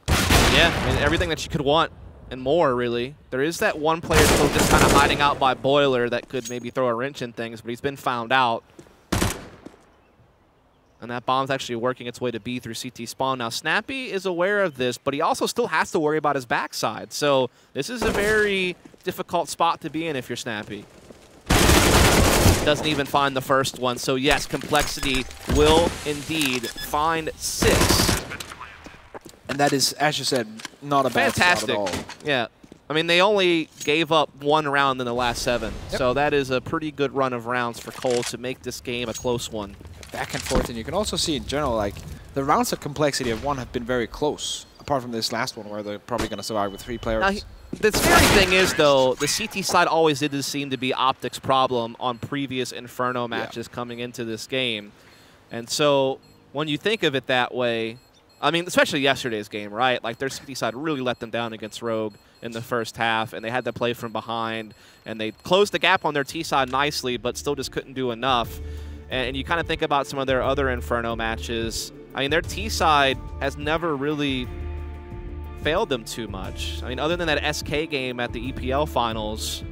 Yeah, I mean, everything that you could want and more, really. There is that one player still just kind of hiding out by Boiler that could maybe throw a wrench in things, but he's been found out. And that bomb's actually working its way to B through CT spawn. Now, Snappy is aware of this, but he also still has to worry about his backside. So this is a very difficult spot to be in if you're Snappy. Doesn't even find the first one. So yes, compLexity will indeed find 6. And that is, as you said, not a bad start at all. Yeah. I mean, they only gave up 1 round in the last 7. Yep. So that is a pretty good run of rounds for Cole to make this game a close one. Back and forth, and you can also see in general, like, the rounds that compLexity have won have been very close, apart from this last one where they're probably going to survive with 3 players. Now, the scary thing is, though, the CT side always did seem to be OpTic's problem on previous Inferno matches coming into this game. And so when you think of it that way, I mean, especially yesterday's game, right? Like, their CT side really let them down against Rogue in the first half, and they had to play from behind, and they closed the gap on their T side nicely, but still just couldn't do enough. And you kind of think about some of their other Inferno matches. I mean, their T side has never really failed them too much. I mean, other than that SK game at the EPL finals,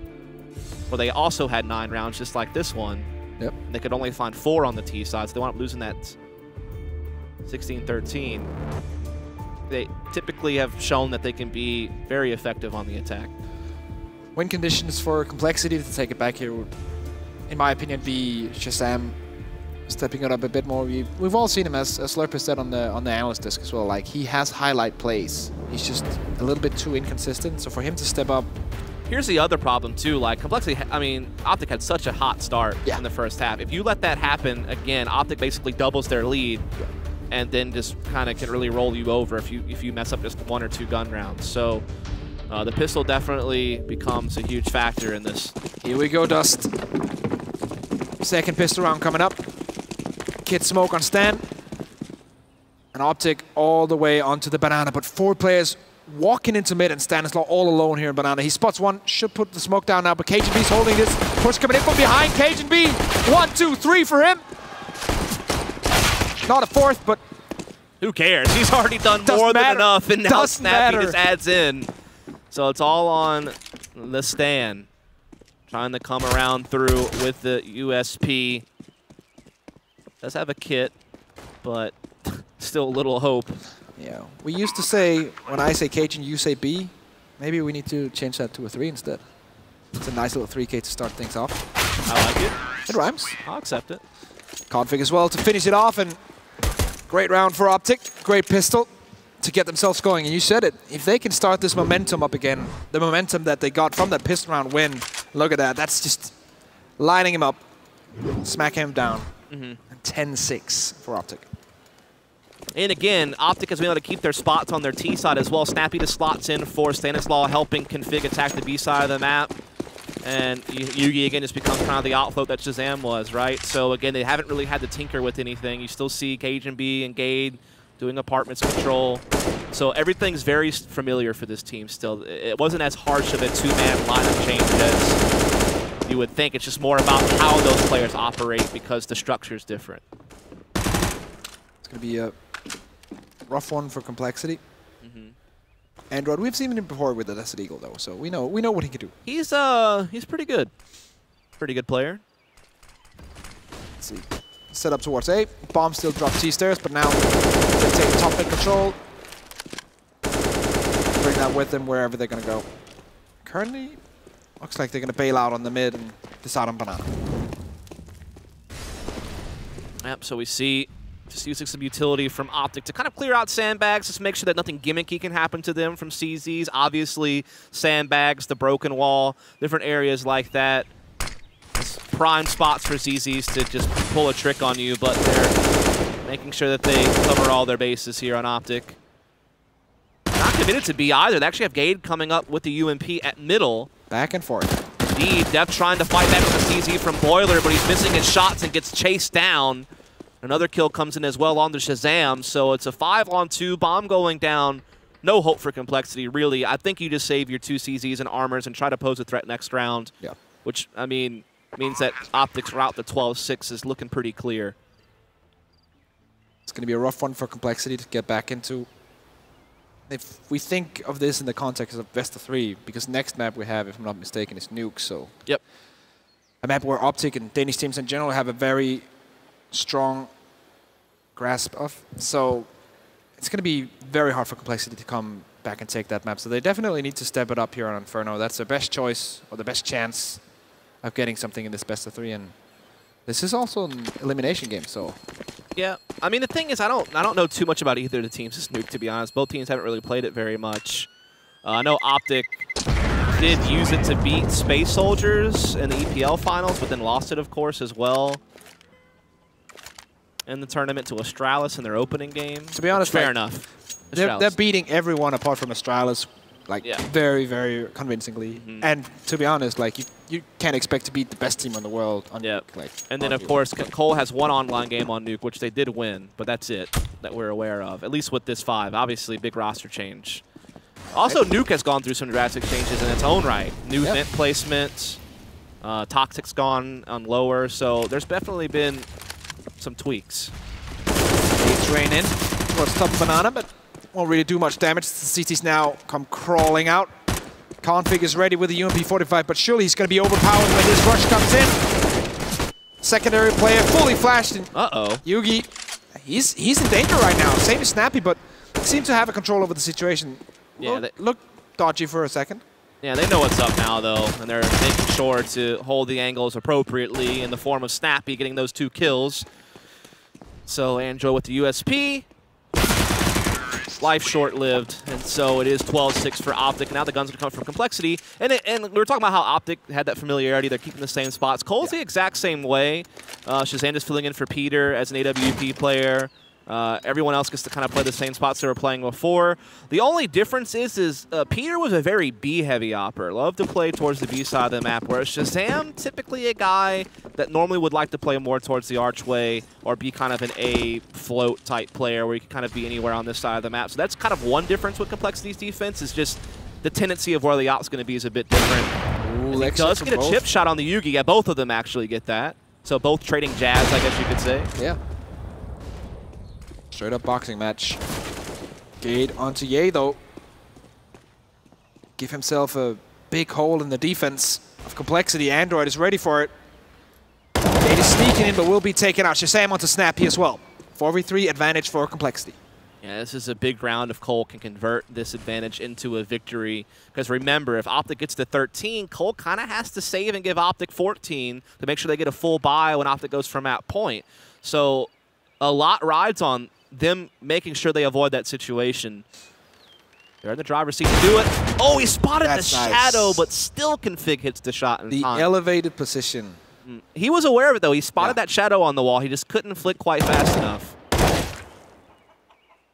where they also had 9 rounds just like this one. Yep. They could only find 4 on the T side, so they wound up losing that 16-13. They typically have shown that they can be very effective on the attack. Win conditions for compLexity to take it back here would, in my opinion, be Shazam stepping it up a bit more. We've all seen him, as Slurper said on the analyst disc as well. Like, he has highlight plays. He's just a little bit too inconsistent. So for him to step up. Here's the other problem too. Like, compLexity, I mean, OpTic had such a hot start in the first half. If you let that happen again, OpTic basically doubles their lead, and then just kind of can really roll you over if you mess up just 1 or 2 gun rounds. So the pistol definitely becomes a huge factor in this. Here we go, Dust. Second pistol round coming up. Kid smoke on Stan. And OpTic all the way onto the Banana, but 4 players walking into mid, and Stanislaw all alone here in Banana. He spots one, should put the smoke down now, but KGB's holding this. Push coming in from behind, KGB. 1, 2, 3 for him. Not a 4th, but who cares? He's already done more than enough, and now Snappy just adds in. So it's all on the Stan. Trying to come around through with the USP. Does have a kit, but still a little hope. Yeah, we used to say, when I say Cajun, you say B. Maybe we need to change that to a 3 instead. It's a nice little 3K to start things off. I like it. It rhymes. I'll accept it. Config as well to finish it off, and great round for OpTic. Great pistol. to get themselves going. And you said it, if they can start this momentum up again, the momentum that they got from that piston round win, look at that, that's just lining him up, smack him down. And 10-6 for OpTic. And again, OpTic has been able to keep their spots on their T side as well. Snappy just slots in for Stanislaw, helping config attack the B side of the map. And Yugi again just becomes kind of the outfloat that Shazam was, right? So again, they haven't really had to tinker with anything. You still see Cage and B and Gade doing apartments control. So everything's very familiar for this team still. It wasn't as harsh of a two-man lineup change as you would think. It's just more about how those players operate because the structure is different. It's going to be a rough one for complexity. Android, we've seen him before with the Desert Eagle though, so we know what he can do. He's pretty good. Pretty good player. Let's see. Set up towards A. Bomb still drops T-stairs, but now they take top mid control. Bring that with them wherever they're going to go. Currently, looks like they're going to bail out on the mid and decide on banana. Yep, so we see just using some utility from OpTic to kind of clear out sandbags, just make sure that nothing gimmicky can happen to them from CZs. Obviously, sandbags, the broken wall, different areas like that. It's prime spots for CZs to just pull a trick on you, but they're making sure that they cover all their bases here on OpTic. Not committed to B either. They actually have Gade coming up with the UMP at middle. Back and forth. Indeed, Def trying to fight back with the CZ from Boiler, but he's missing his shots and gets chased down. Another kill comes in as well on the Shazam, so it's a 5-on-2, bomb going down. No hope for complexity, really. I think you just save your 2 CZs and armors and try to pose a threat next round. Yeah. Which, I mean, means that OpTic's route to 12-6 is looking pretty clear. It's going to be a rough one for complexity to get back into. If we think of this in the context of best of 3, because next map we have, if I'm not mistaken, is Nuke, so... Yep. A map where OpTic and Danish teams in general have a very strong grasp of. So it's going to be very hard for complexity to come back and take that map. So they definitely need to step it up here on Inferno. That's their best choice or the best chance of getting something in this best of 3. And this is also an elimination game, so... Yeah, I mean, the thing is, I don't know too much about either of the teams' Nuke, to be honest. Both teams haven't really played it very much. I know OpTic did use it to beat Space Soldiers in the EPL finals, but then lost it, of course, as well in the tournament to Astralis in their opening game. To be honest, fair enough. They're beating everyone apart from Astralis, like very, very convincingly. And to be honest, like you can't expect to beat the best team in the world on Nuke. Like, and then of course Cole has one online game on Nuke, which they did win, but that's it that we're aware of. At least with this 5, obviously big roster change. Also, Nuke has gone through some drastic changes in its own right. New vent placement, Toxic's gone on lower, so there's definitely been some tweaks. They train in towards top banana, but won't really do much damage. The CTs now come crawling out. Config is ready with the UMP-45, but surely he's going to be overpowered when this rush comes in. Secondary player fully flashed. And Yugi, he's in danger right now. Same as Snappy, but seems to have a control over the situation. Yeah, look dodgy for a second. Yeah, they know what's up now, though, and they're making sure to hold the angles appropriately in the form of Snappy getting those 2 kills. So Andro with the USP. Life short-lived, and so it is 12-6 for OpTic. Now the gun's going to come from complexity. And we were talking about how OpTic had that familiarity. They're keeping the same spots. Cole's the exact same way. Shazam is filling in for Peter as an AWP player. Everyone else gets to kind of play the same spots they were playing before. The only difference is Peter was a very B-heavy opper. Loved to play towards the B side of the map, whereas Shazam, typically a guy that normally would like to play more towards the archway or be kind of an A float type player where you can kind of be anywhere on this side of the map. So that's kind of one difference with complexity's defense, is just the tendency of where the op's going to be is a bit different. Ooh, he does get a chip shot on the Yugi. Yeah, both of them actually get that. So both trading jabs, I guess you could say. Yeah. Straight up boxing match. Gade onto Ye though. Give himself a big hole in the defense of complexity. Android is ready for it. Gade is sneaking in but will be taken out. Shazam onto Snappy as well. 4v3 advantage for complexity. Yeah, this is a big round if Cole can convert this advantage into a victory. Because remember, if OpTic gets to 13, Cole kind of has to save and give OpTic 14 to make sure they get a full buy when OpTic goes from that point. So a lot rides on them making sure they avoid that situation. They're in the driver's seat to do it. Oh, he spotted the shadow, but still config hits the shot in time. The elevated position. He was aware of it, though. He spotted that shadow on the wall. He just couldn't flick quite fast enough.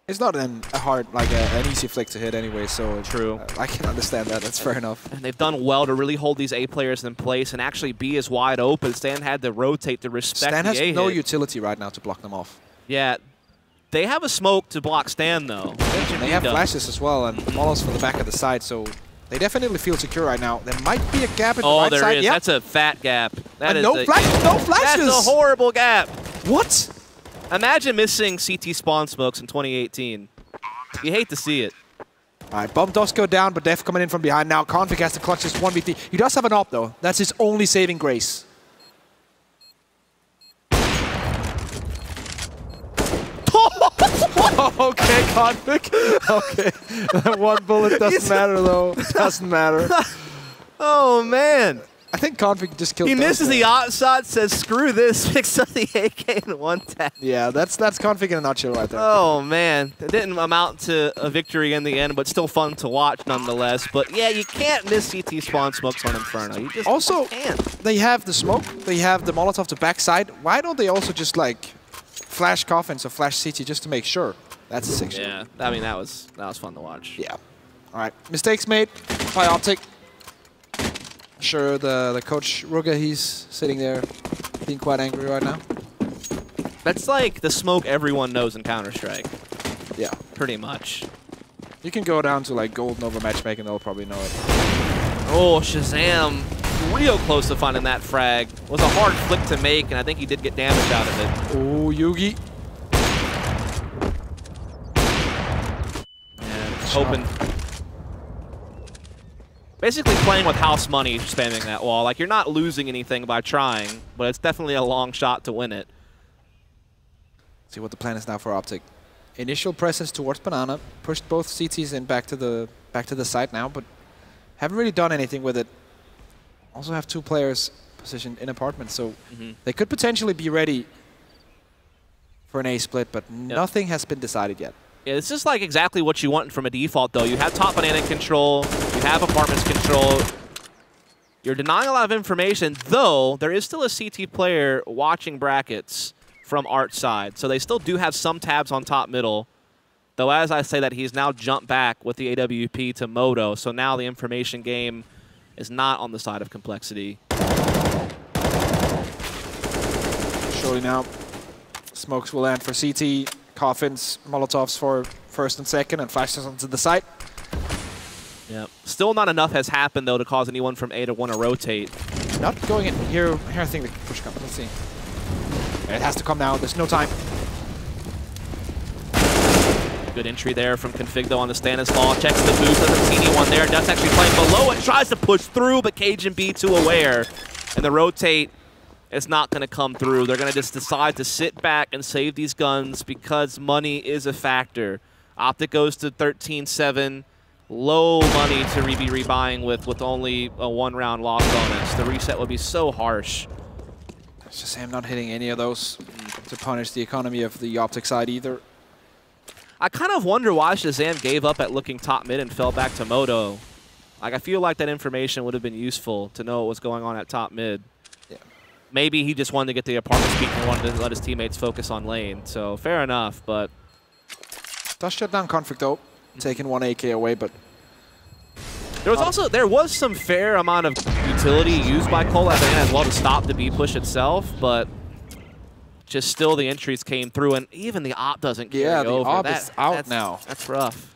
It's not an easy flick to hit anyway, so true. I can understand that. That's fair enough. And they've done well to really hold these A players in place, and actually B is wide open. Stan had to rotate to respect Stan the has A no hit. utility right now to block them off. Yeah, they have a smoke to block Stan though. They have flashes as well, and Molos for the back of the side, so they definitely feel secure right now. There might be a gap in the right side. Oh, there is. Yep. That's a fat gap. That is no flashes. That's a horrible gap. What? Imagine missing CT spawn smokes in 2018. You hate to see it. All right, bomb does go down, but Def coming in from behind now. config has to clutch this 1v3. He does have an op, though. That's his only saving grace. Okay, config. Okay. That one bullet doesn't matter, though. Doesn't matter. Oh, man. I think config just killed He misses there. the op shot, says, screw this, picks up the AK in one tap. Yeah, that's config in a nutshell right there. Oh, man. It didn't amount to a victory in the end, but still fun to watch nonetheless. But, yeah, you can't miss CT spawn smokes on Inferno. You just also, can't. They have the smoke. They have the Molotov to backside. Why don't they also just, like, flash coffins or flash CT just to make sure? That's a 6. Yeah, I mean, that was fun to watch. Yeah. All right. Mistakes made by OpTic. Sure, the coach Ruga, he's sitting there being quite angry right now. That's like the smoke everyone knows in Counter-Strike. Yeah. Pretty much. You can go down to like gold Nova matchmaking, they'll probably know it. Oh, Shazam. Real close to finding that frag. Was a hard flick to make, and I think he did get damage out of it. Oh, Yugi. And hoping. Basically playing with house money, spamming that wall. Like, you're not losing anything by trying, but it's definitely a long shot to win it. See what the plan is now for OpTic. Initial presence towards Banana, pushed both CTs in back to the site now, but haven't really done anything with it. Also have 2 players positioned in apartment, so they could potentially be ready for an A split, but nothing has been decided yet. Yeah, this is like exactly what you want from a default, though. You have top banana in control, you have apartments control. You're denying a lot of information, though there is still a CT player watching brackets from Art's side. So they still do have some tabs on top middle. Though as I say that, he's now jumped back with the AWP to Moto. So now the information game is not on the side of compLexity. Surely now, smokes will land for CT. Coffins, Molotovs for first and second, and flashes onto the site. Yeah. Still not enough has happened, though, to cause anyone from A to want to rotate. Not going in here. Here I think the push comes. Let's see. It has to come now. There's no time. Good entry there from config, though, on the Stanislaw. Checks the boost. Doesn't see anyone there. Duck's actually playing below it. Tries to push through, but Cajun B too aware. And the rotate is not going to come through. They're going to just decide to sit back and save these guns because money is a factor. OpTic goes to 13-7. Low money to be rebuying with only a 1-round loss bonus. The reset would be so harsh. It's just him not hitting any of those to punish the economy of the OpTic side either. I kind of wonder why Shazam gave up at looking top mid and fell back to Moto. Like, I feel like that information would have been useful to know what was going on at top mid. Maybe he just wanted to get the apartment speak and wanted to let his teammates focus on lane. So fair enough, but does shut down conflict though, taking 1 AK away, but there was some fair amount of utility used by Cole as well to stop the B push itself, but just still the entries came through, and even the op doesn't carry over. Yeah, the op is out now. That's rough.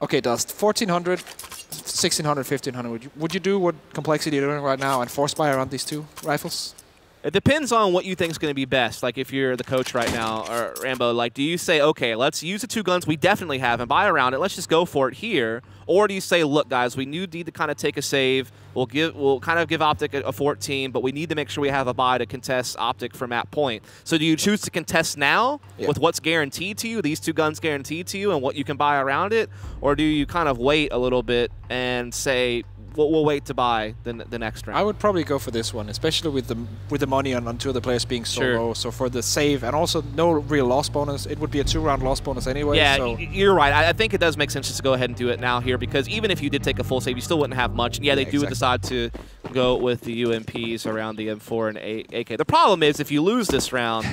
Okay, Dust, 1400, 1600, 1500. Would you do what compLexity are doing right now and force buy around these 2 rifles? It depends on what you think is going to be best. Like, if you're the coach right now, or Rambo, like, do you say, okay, let's use the 2 guns we definitely have and buy around it. Let's just go for it here. Or do you say, look, guys, we need to kind of take a save. We'll kind of give OpTic a 14, but we need to make sure we have a buy to contest OpTic from that point. So do you choose to contest now with what's guaranteed to you, these 2 guns guaranteed to you, and what you can buy around it? Or do you kind of wait a little bit and say, we'll wait to buy the next round. I would probably go for this one, especially with the money on two of the players being so low. So for the save and also no real loss bonus, it would be a 2-round loss bonus anyway. Yeah, so. You're right. I think it does make sense just to go ahead and do it now here, because even if you did take a full save, you still wouldn't have much. And yeah, they do decide to go with the UMPs around the M4 and AK. The problem is if you lose this round,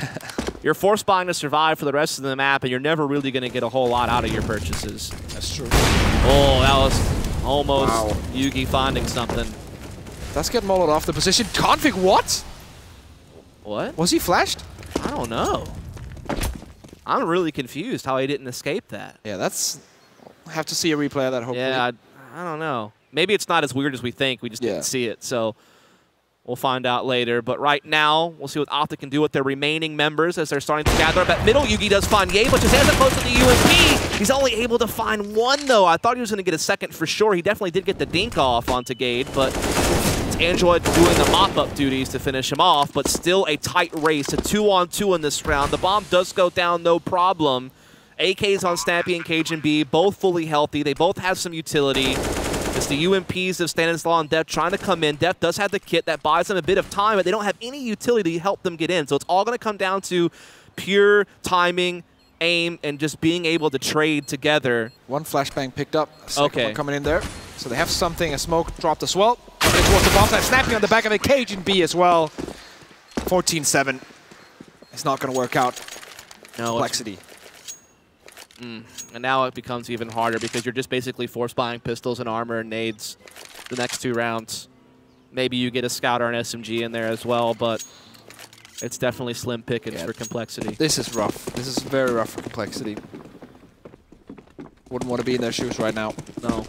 you're force buying to survive for the rest of the map, and you're never really going to get a whole lot out of your purchases. That's true. Oh, that was almost Yugi finding something. That's getting molled off the position. Config, what? What? Was he flashed? I don't know. I'm really confused how he didn't escape that. Yeah, that's... I have to see a replay of that, hopefully. Yeah, I don't know. Maybe it's not as weird as we think. We just didn't see it, so we'll find out later. But right now, we'll see what OpTic can do with their remaining members as they're starting to gather up at middle. Yugi does find Ye, but just as opposed to the UMP, he's only able to find one, though. I thought he was going to get a second for sure. He definitely did get the dink off onto Gade, but it's Android doing the mop-up duties to finish him off, but still a tight race, a 2-on-2 in this round. The bomb does go down, no problem. AKs on Snappy and Cajun B, both fully healthy. They both have some utility. It's the UMPs of Stanislaw and Def trying to come in. Def does have the kit that buys them a bit of time, but they don't have any utility to help them get in. So it's all going to come down to pure timing, aim, and just being able to trade together. One flashbang picked up. Second one coming in there. So they have something. A smoke dropped as well. Coming towards the bomb side. Snapping on the back of a Cajun B as well. 14-7. It's not going to work out. No, compLexity. And now it becomes even harder because you're just basically force buying pistols and armor and nades the next 2 rounds. Maybe you get a scout or an SMG in there as well, but it's definitely slim pickings for compLexity. This is rough. This is very rough for compLexity. Wouldn't want to be in their shoes right now. No.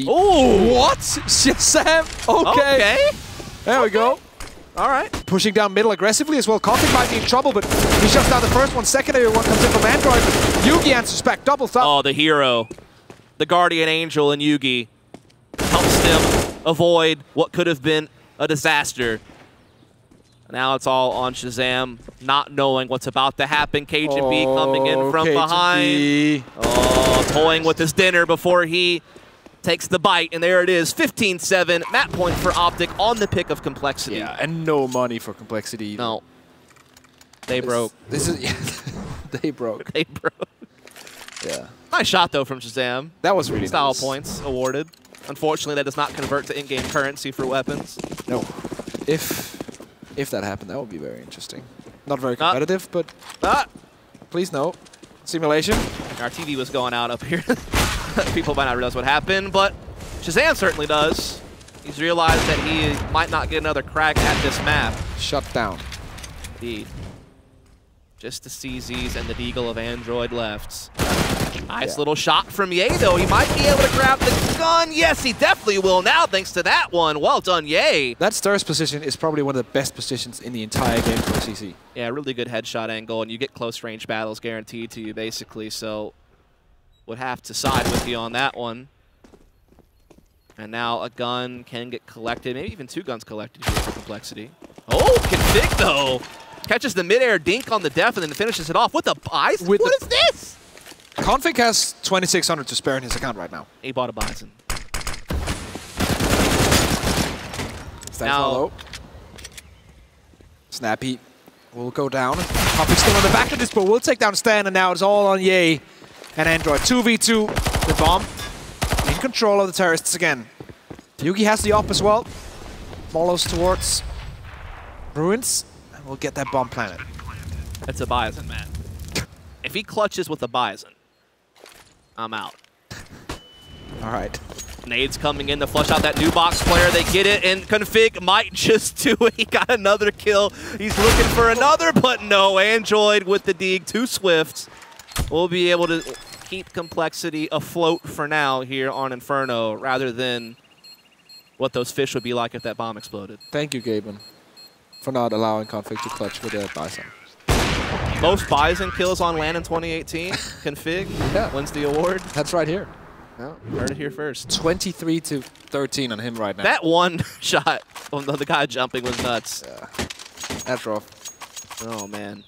Oh! What? Shazam! Okay. There we go. All right. Pushing down middle aggressively as well. config might be in trouble, but he shuts down the first one. Secondary one comes in from Android. Yugi answers back. Double thumb. Oh, the hero. The guardian angel in Yugi helps them avoid what could have been a disaster. Now it's all on Shazam, not knowing what's about to happen. Cajun B coming in from behind. Oh, toying with his dinner before he takes the bite, and there it is, 15-7. Map point for OpTic on the pick of compLexity. Yeah, and no money for compLexity. No. They broke. This is they broke. They broke. Yeah. Nice shot, though, from Shazam. That was really Style nice. points awarded. Unfortunately, that does not convert to in-game currency for weapons. No. If that happened, that would be very interesting. Not very competitive, but please no. Simulation. Our TV was going out up here. People might not realize what happened, but Shazam certainly does. He's realized that he might not get another crack at this map. Shut down. Indeed. Just the CZs and the Deagle of Android left. Nice little shot from Ye, though. He might be able to grab the gun. Yes, he definitely will now, thanks to that one. Well done, Ye. That stairs position is probably one of the best positions in the entire game for CC. Yeah, really good headshot angle, and you get close range battles guaranteed to you, basically, so would have to side with you on that one. And now a gun can get collected, maybe even 2 guns collected here for compLexity. Oh, config, though. Catches the midair dink on the def and then finishes it off with a Bison. What is this? config has 2,600 to spare in his account right now. He bought a Bison. Now, low. Snappy will go down. config still on the back of this, but will take down Stan, and now it's all on Ye and Android. 2v2. The bomb in control of the terrorists again. Yugi has the op as well. Follows towards Ruins. And we'll get that bomb planet. That's a Bison, man. If he clutches with a Bison, I'm out. All right. Nades coming in to flush out that new box player. They get it, and config might just do it. He got another kill. He's looking for another, but no. Android with the dig, too swift. We'll be able to keep compLexity afloat for now here on Inferno, rather than what those fish would be like if that bomb exploded. Thank you, Gaben, for not allowing config to clutch with a Bison. Most Bison kills on LAN in 2018. Config wins the award. That's right here. Oh, heard it here first. 23-13 on him right now. That one shot on the guy jumping was nuts. Yeah. That's rough. Oh, man.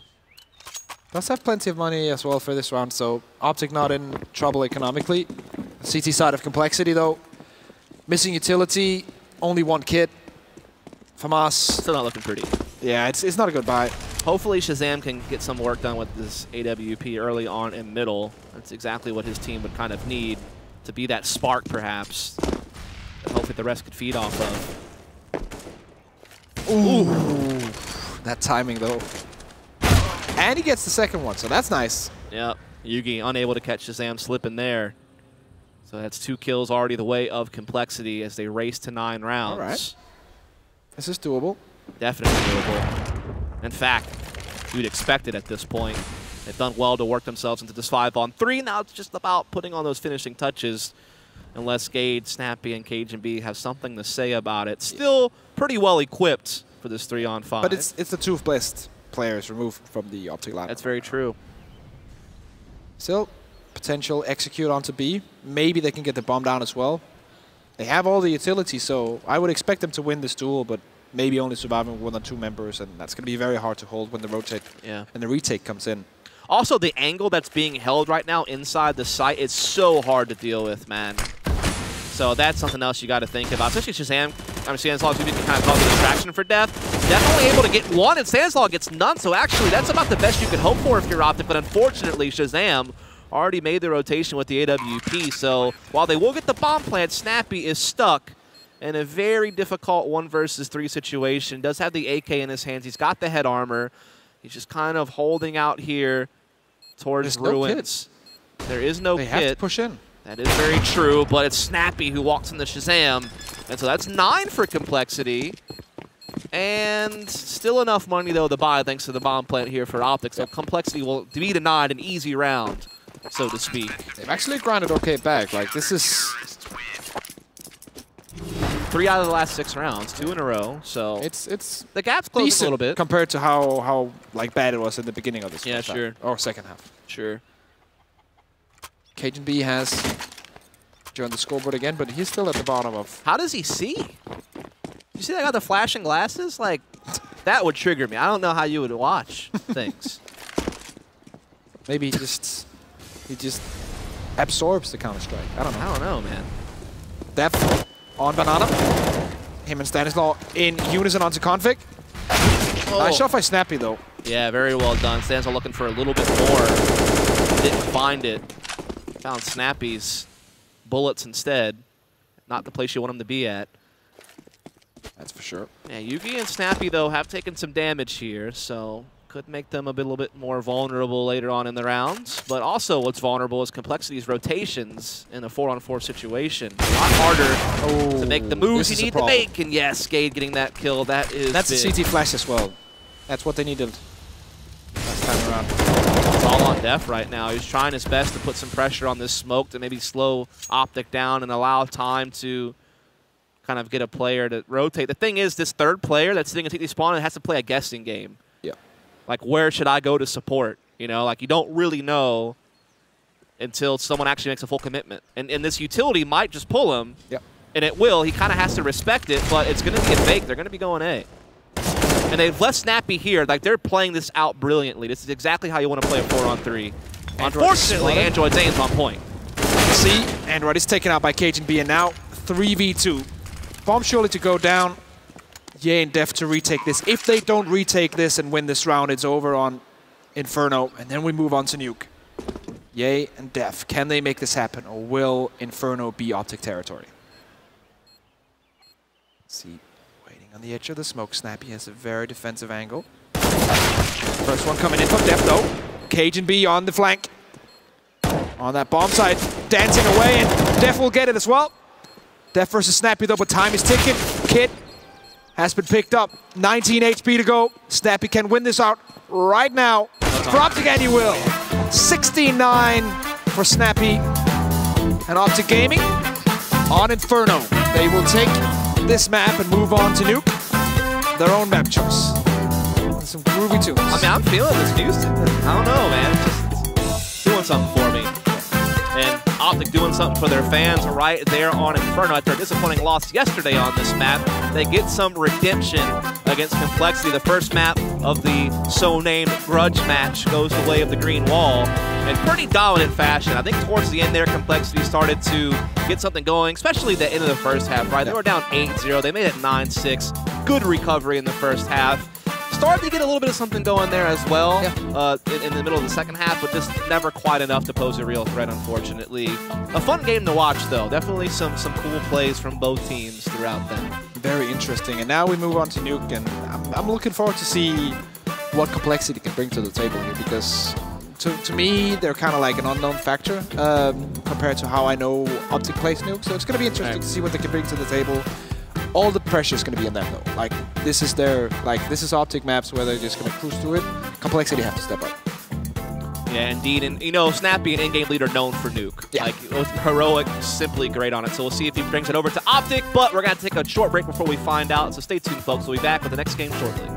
Does have plenty of money as well for this round, so OpTic not in trouble economically. CT side of complexity, though. Missing utility, only one kit. FAMAS. Still not looking pretty. Yeah, it's not a good buy. Hopefully Shazam can get some work done with this AWP early on in middle. That's exactly what his team would kind of need to be that spark, perhaps. And hopefully the rest could feed off of. Ooh. That timing, though. And he gets the second one, so that's nice. Yep. Yugi unable to catch Shazam slipping there. So that's 2 kills already the way of complexity as they race to 9 rounds. All right. This is doable. Definitely doable. In fact, you'd expect it at this point. They've done well to work themselves into this 5-on-3. Now it's just about putting on those finishing touches. Unless Gade, Snappy, and cajunB have something to say about it. Still pretty well equipped for this 3-on-5. But it's the 2 best players removed from the OpTic lineup. That's very true. Still, potential execute onto B. Maybe they can get the bomb down as well. They have all the utility, so I would expect them to win this duel, but maybe only surviving 1 or 2 members, and that's going to be very hard to hold when the rotate and the retake comes in. Also, the angle that's being held right now inside the site is so hard to deal with, man. So that's something else you got to think about, especially Shazam. I mean, Stanislaw can kind of cause a distraction for Def. Definitely able to get 1, and Stanislaw gets none, so actually that's about the best you could hope for if you're OpTic, but unfortunately Shazam already made the rotation with the AWP, so while they will get the bomb plant, Snappy is stuck in a very difficult 1 versus 3 situation. Does have the AK in his hands. He's got the head armor. He's just kind of holding out here towards Ruins. There is no kit. They have to push in. That is very true, but it's Snappy who walks into Shazam. And so that's 9 for complexity. And still enough money, though, to buy thanks to the bomb plant here for OpTic. So complexity will be denied an easy round, so to speak. They've actually grinded okay back. Like, this is 3 out of the last 6 rounds, 2 in a row. So it's the gap's closed a little bit compared to how like bad it was in the beginning of this. Yeah, sure. Or second half. Sure. cajunB has joined the scoreboard again, but he's still at the bottom of. How does he see? You see, I got the flashing glasses. Like that would trigger me. I don't know how you would watch things. Maybe he just absorbs the Counter-Strike. I don't know. I don't know, man. Def on Banana. Him and Stanislaw in unison onto Config. Oh. Nice shot by Snappy, though. Yeah, very well done. Stanislaw looking for a little bit more. Didn't find it. Found Snappy's bullets instead. Not the place you want him to be at. That's for sure. Yeah, Yugi and Snappy, though, have taken some damage here, so could make them a little bit more vulnerable later on in the rounds. But also what's vulnerable is complexity's rotations in a 4-on-4 situation. A lot harder to make the moves you need to make. And yes, Gade getting that kill, that's big. A CT flash as well. That's what they needed last time around. It's all on Def right now. He's trying his best to put some pressure on this smoke to maybe slow OpTic down and allow time to kind of get a player to rotate. The thing is, this third player that's sitting in TT spawn has to play a guessing game. Yeah. Like, where should I go to support? You know, like, you don't really know until someone actually makes a full commitment. And this utility might just pull him. Yep. And it will. He kind of has to respect it, but it's going to be a fake. They're going to be going A. And they've left Snappy here. Like, they're playing this out brilliantly. This is exactly how you want to play a 4-on-3. Unfortunately, Android's aim's on point. See, Android is taken out by cajunB, and now 3v2. Bomb surely to go down. Ye and Def to retake this. If they don't retake this and win this round, it's over on Inferno, and then we move on to Nuke. Ye and Def, can they make this happen, or will Inferno be OpTic territory? See, waiting on the edge of the smoke. Snappy has a very defensive angle. First one coming in from Def, though. cajunB on the flank. On that bomb side, dancing away, and Def will get it as well. Def versus Snappy, though, but time is ticking. Kit has been picked up. 19 HP to go. Snappy can win this out right now. For OpTic, and he will. 69 for Snappy. And OpTic Gaming on Inferno. They will take this map and move on to Nuke. Their own map choice. Some groovy tunes. I mean, I'm feeling this music. I don't know, man. It's just doing something for me. And OpTic doing something for their fans right there on Inferno after a disappointing loss yesterday on this map. They get some redemption against compLexity. The first map of the so-named grudge match goes the way of the green wall in pretty dominant fashion. I think towards the end there, compLexity started to get something going, especially the end of the first half, right? They were down 8-0. They made it 9-6. Good recovery in the first half. Started to get a little bit of something going there as well in the middle of the second half, but just never quite enough to pose a real threat, unfortunately. A fun game to watch, though. Definitely some cool plays from both teams throughout them. Very interesting. And now we move on to Nuke, and I'm looking forward to see what compLexity can bring to the table here, because to me, they're kind of like an unknown factor compared to how I know OpTic plays Nuke. So it's going to be interesting to see what they can bring to the table. All the pressure is going to be on them, though. Like, this is OpTic maps where they're just going to cruise through it. compLexity have to step up. Yeah, indeed. And, you know, Snappy, an in-game leader known for Nuke. Yeah. Like, heroic, simply great on it. So we'll see if he brings it over to OpTic, but we're going to take a short break before we find out. So stay tuned, folks. We'll be back with the next game shortly.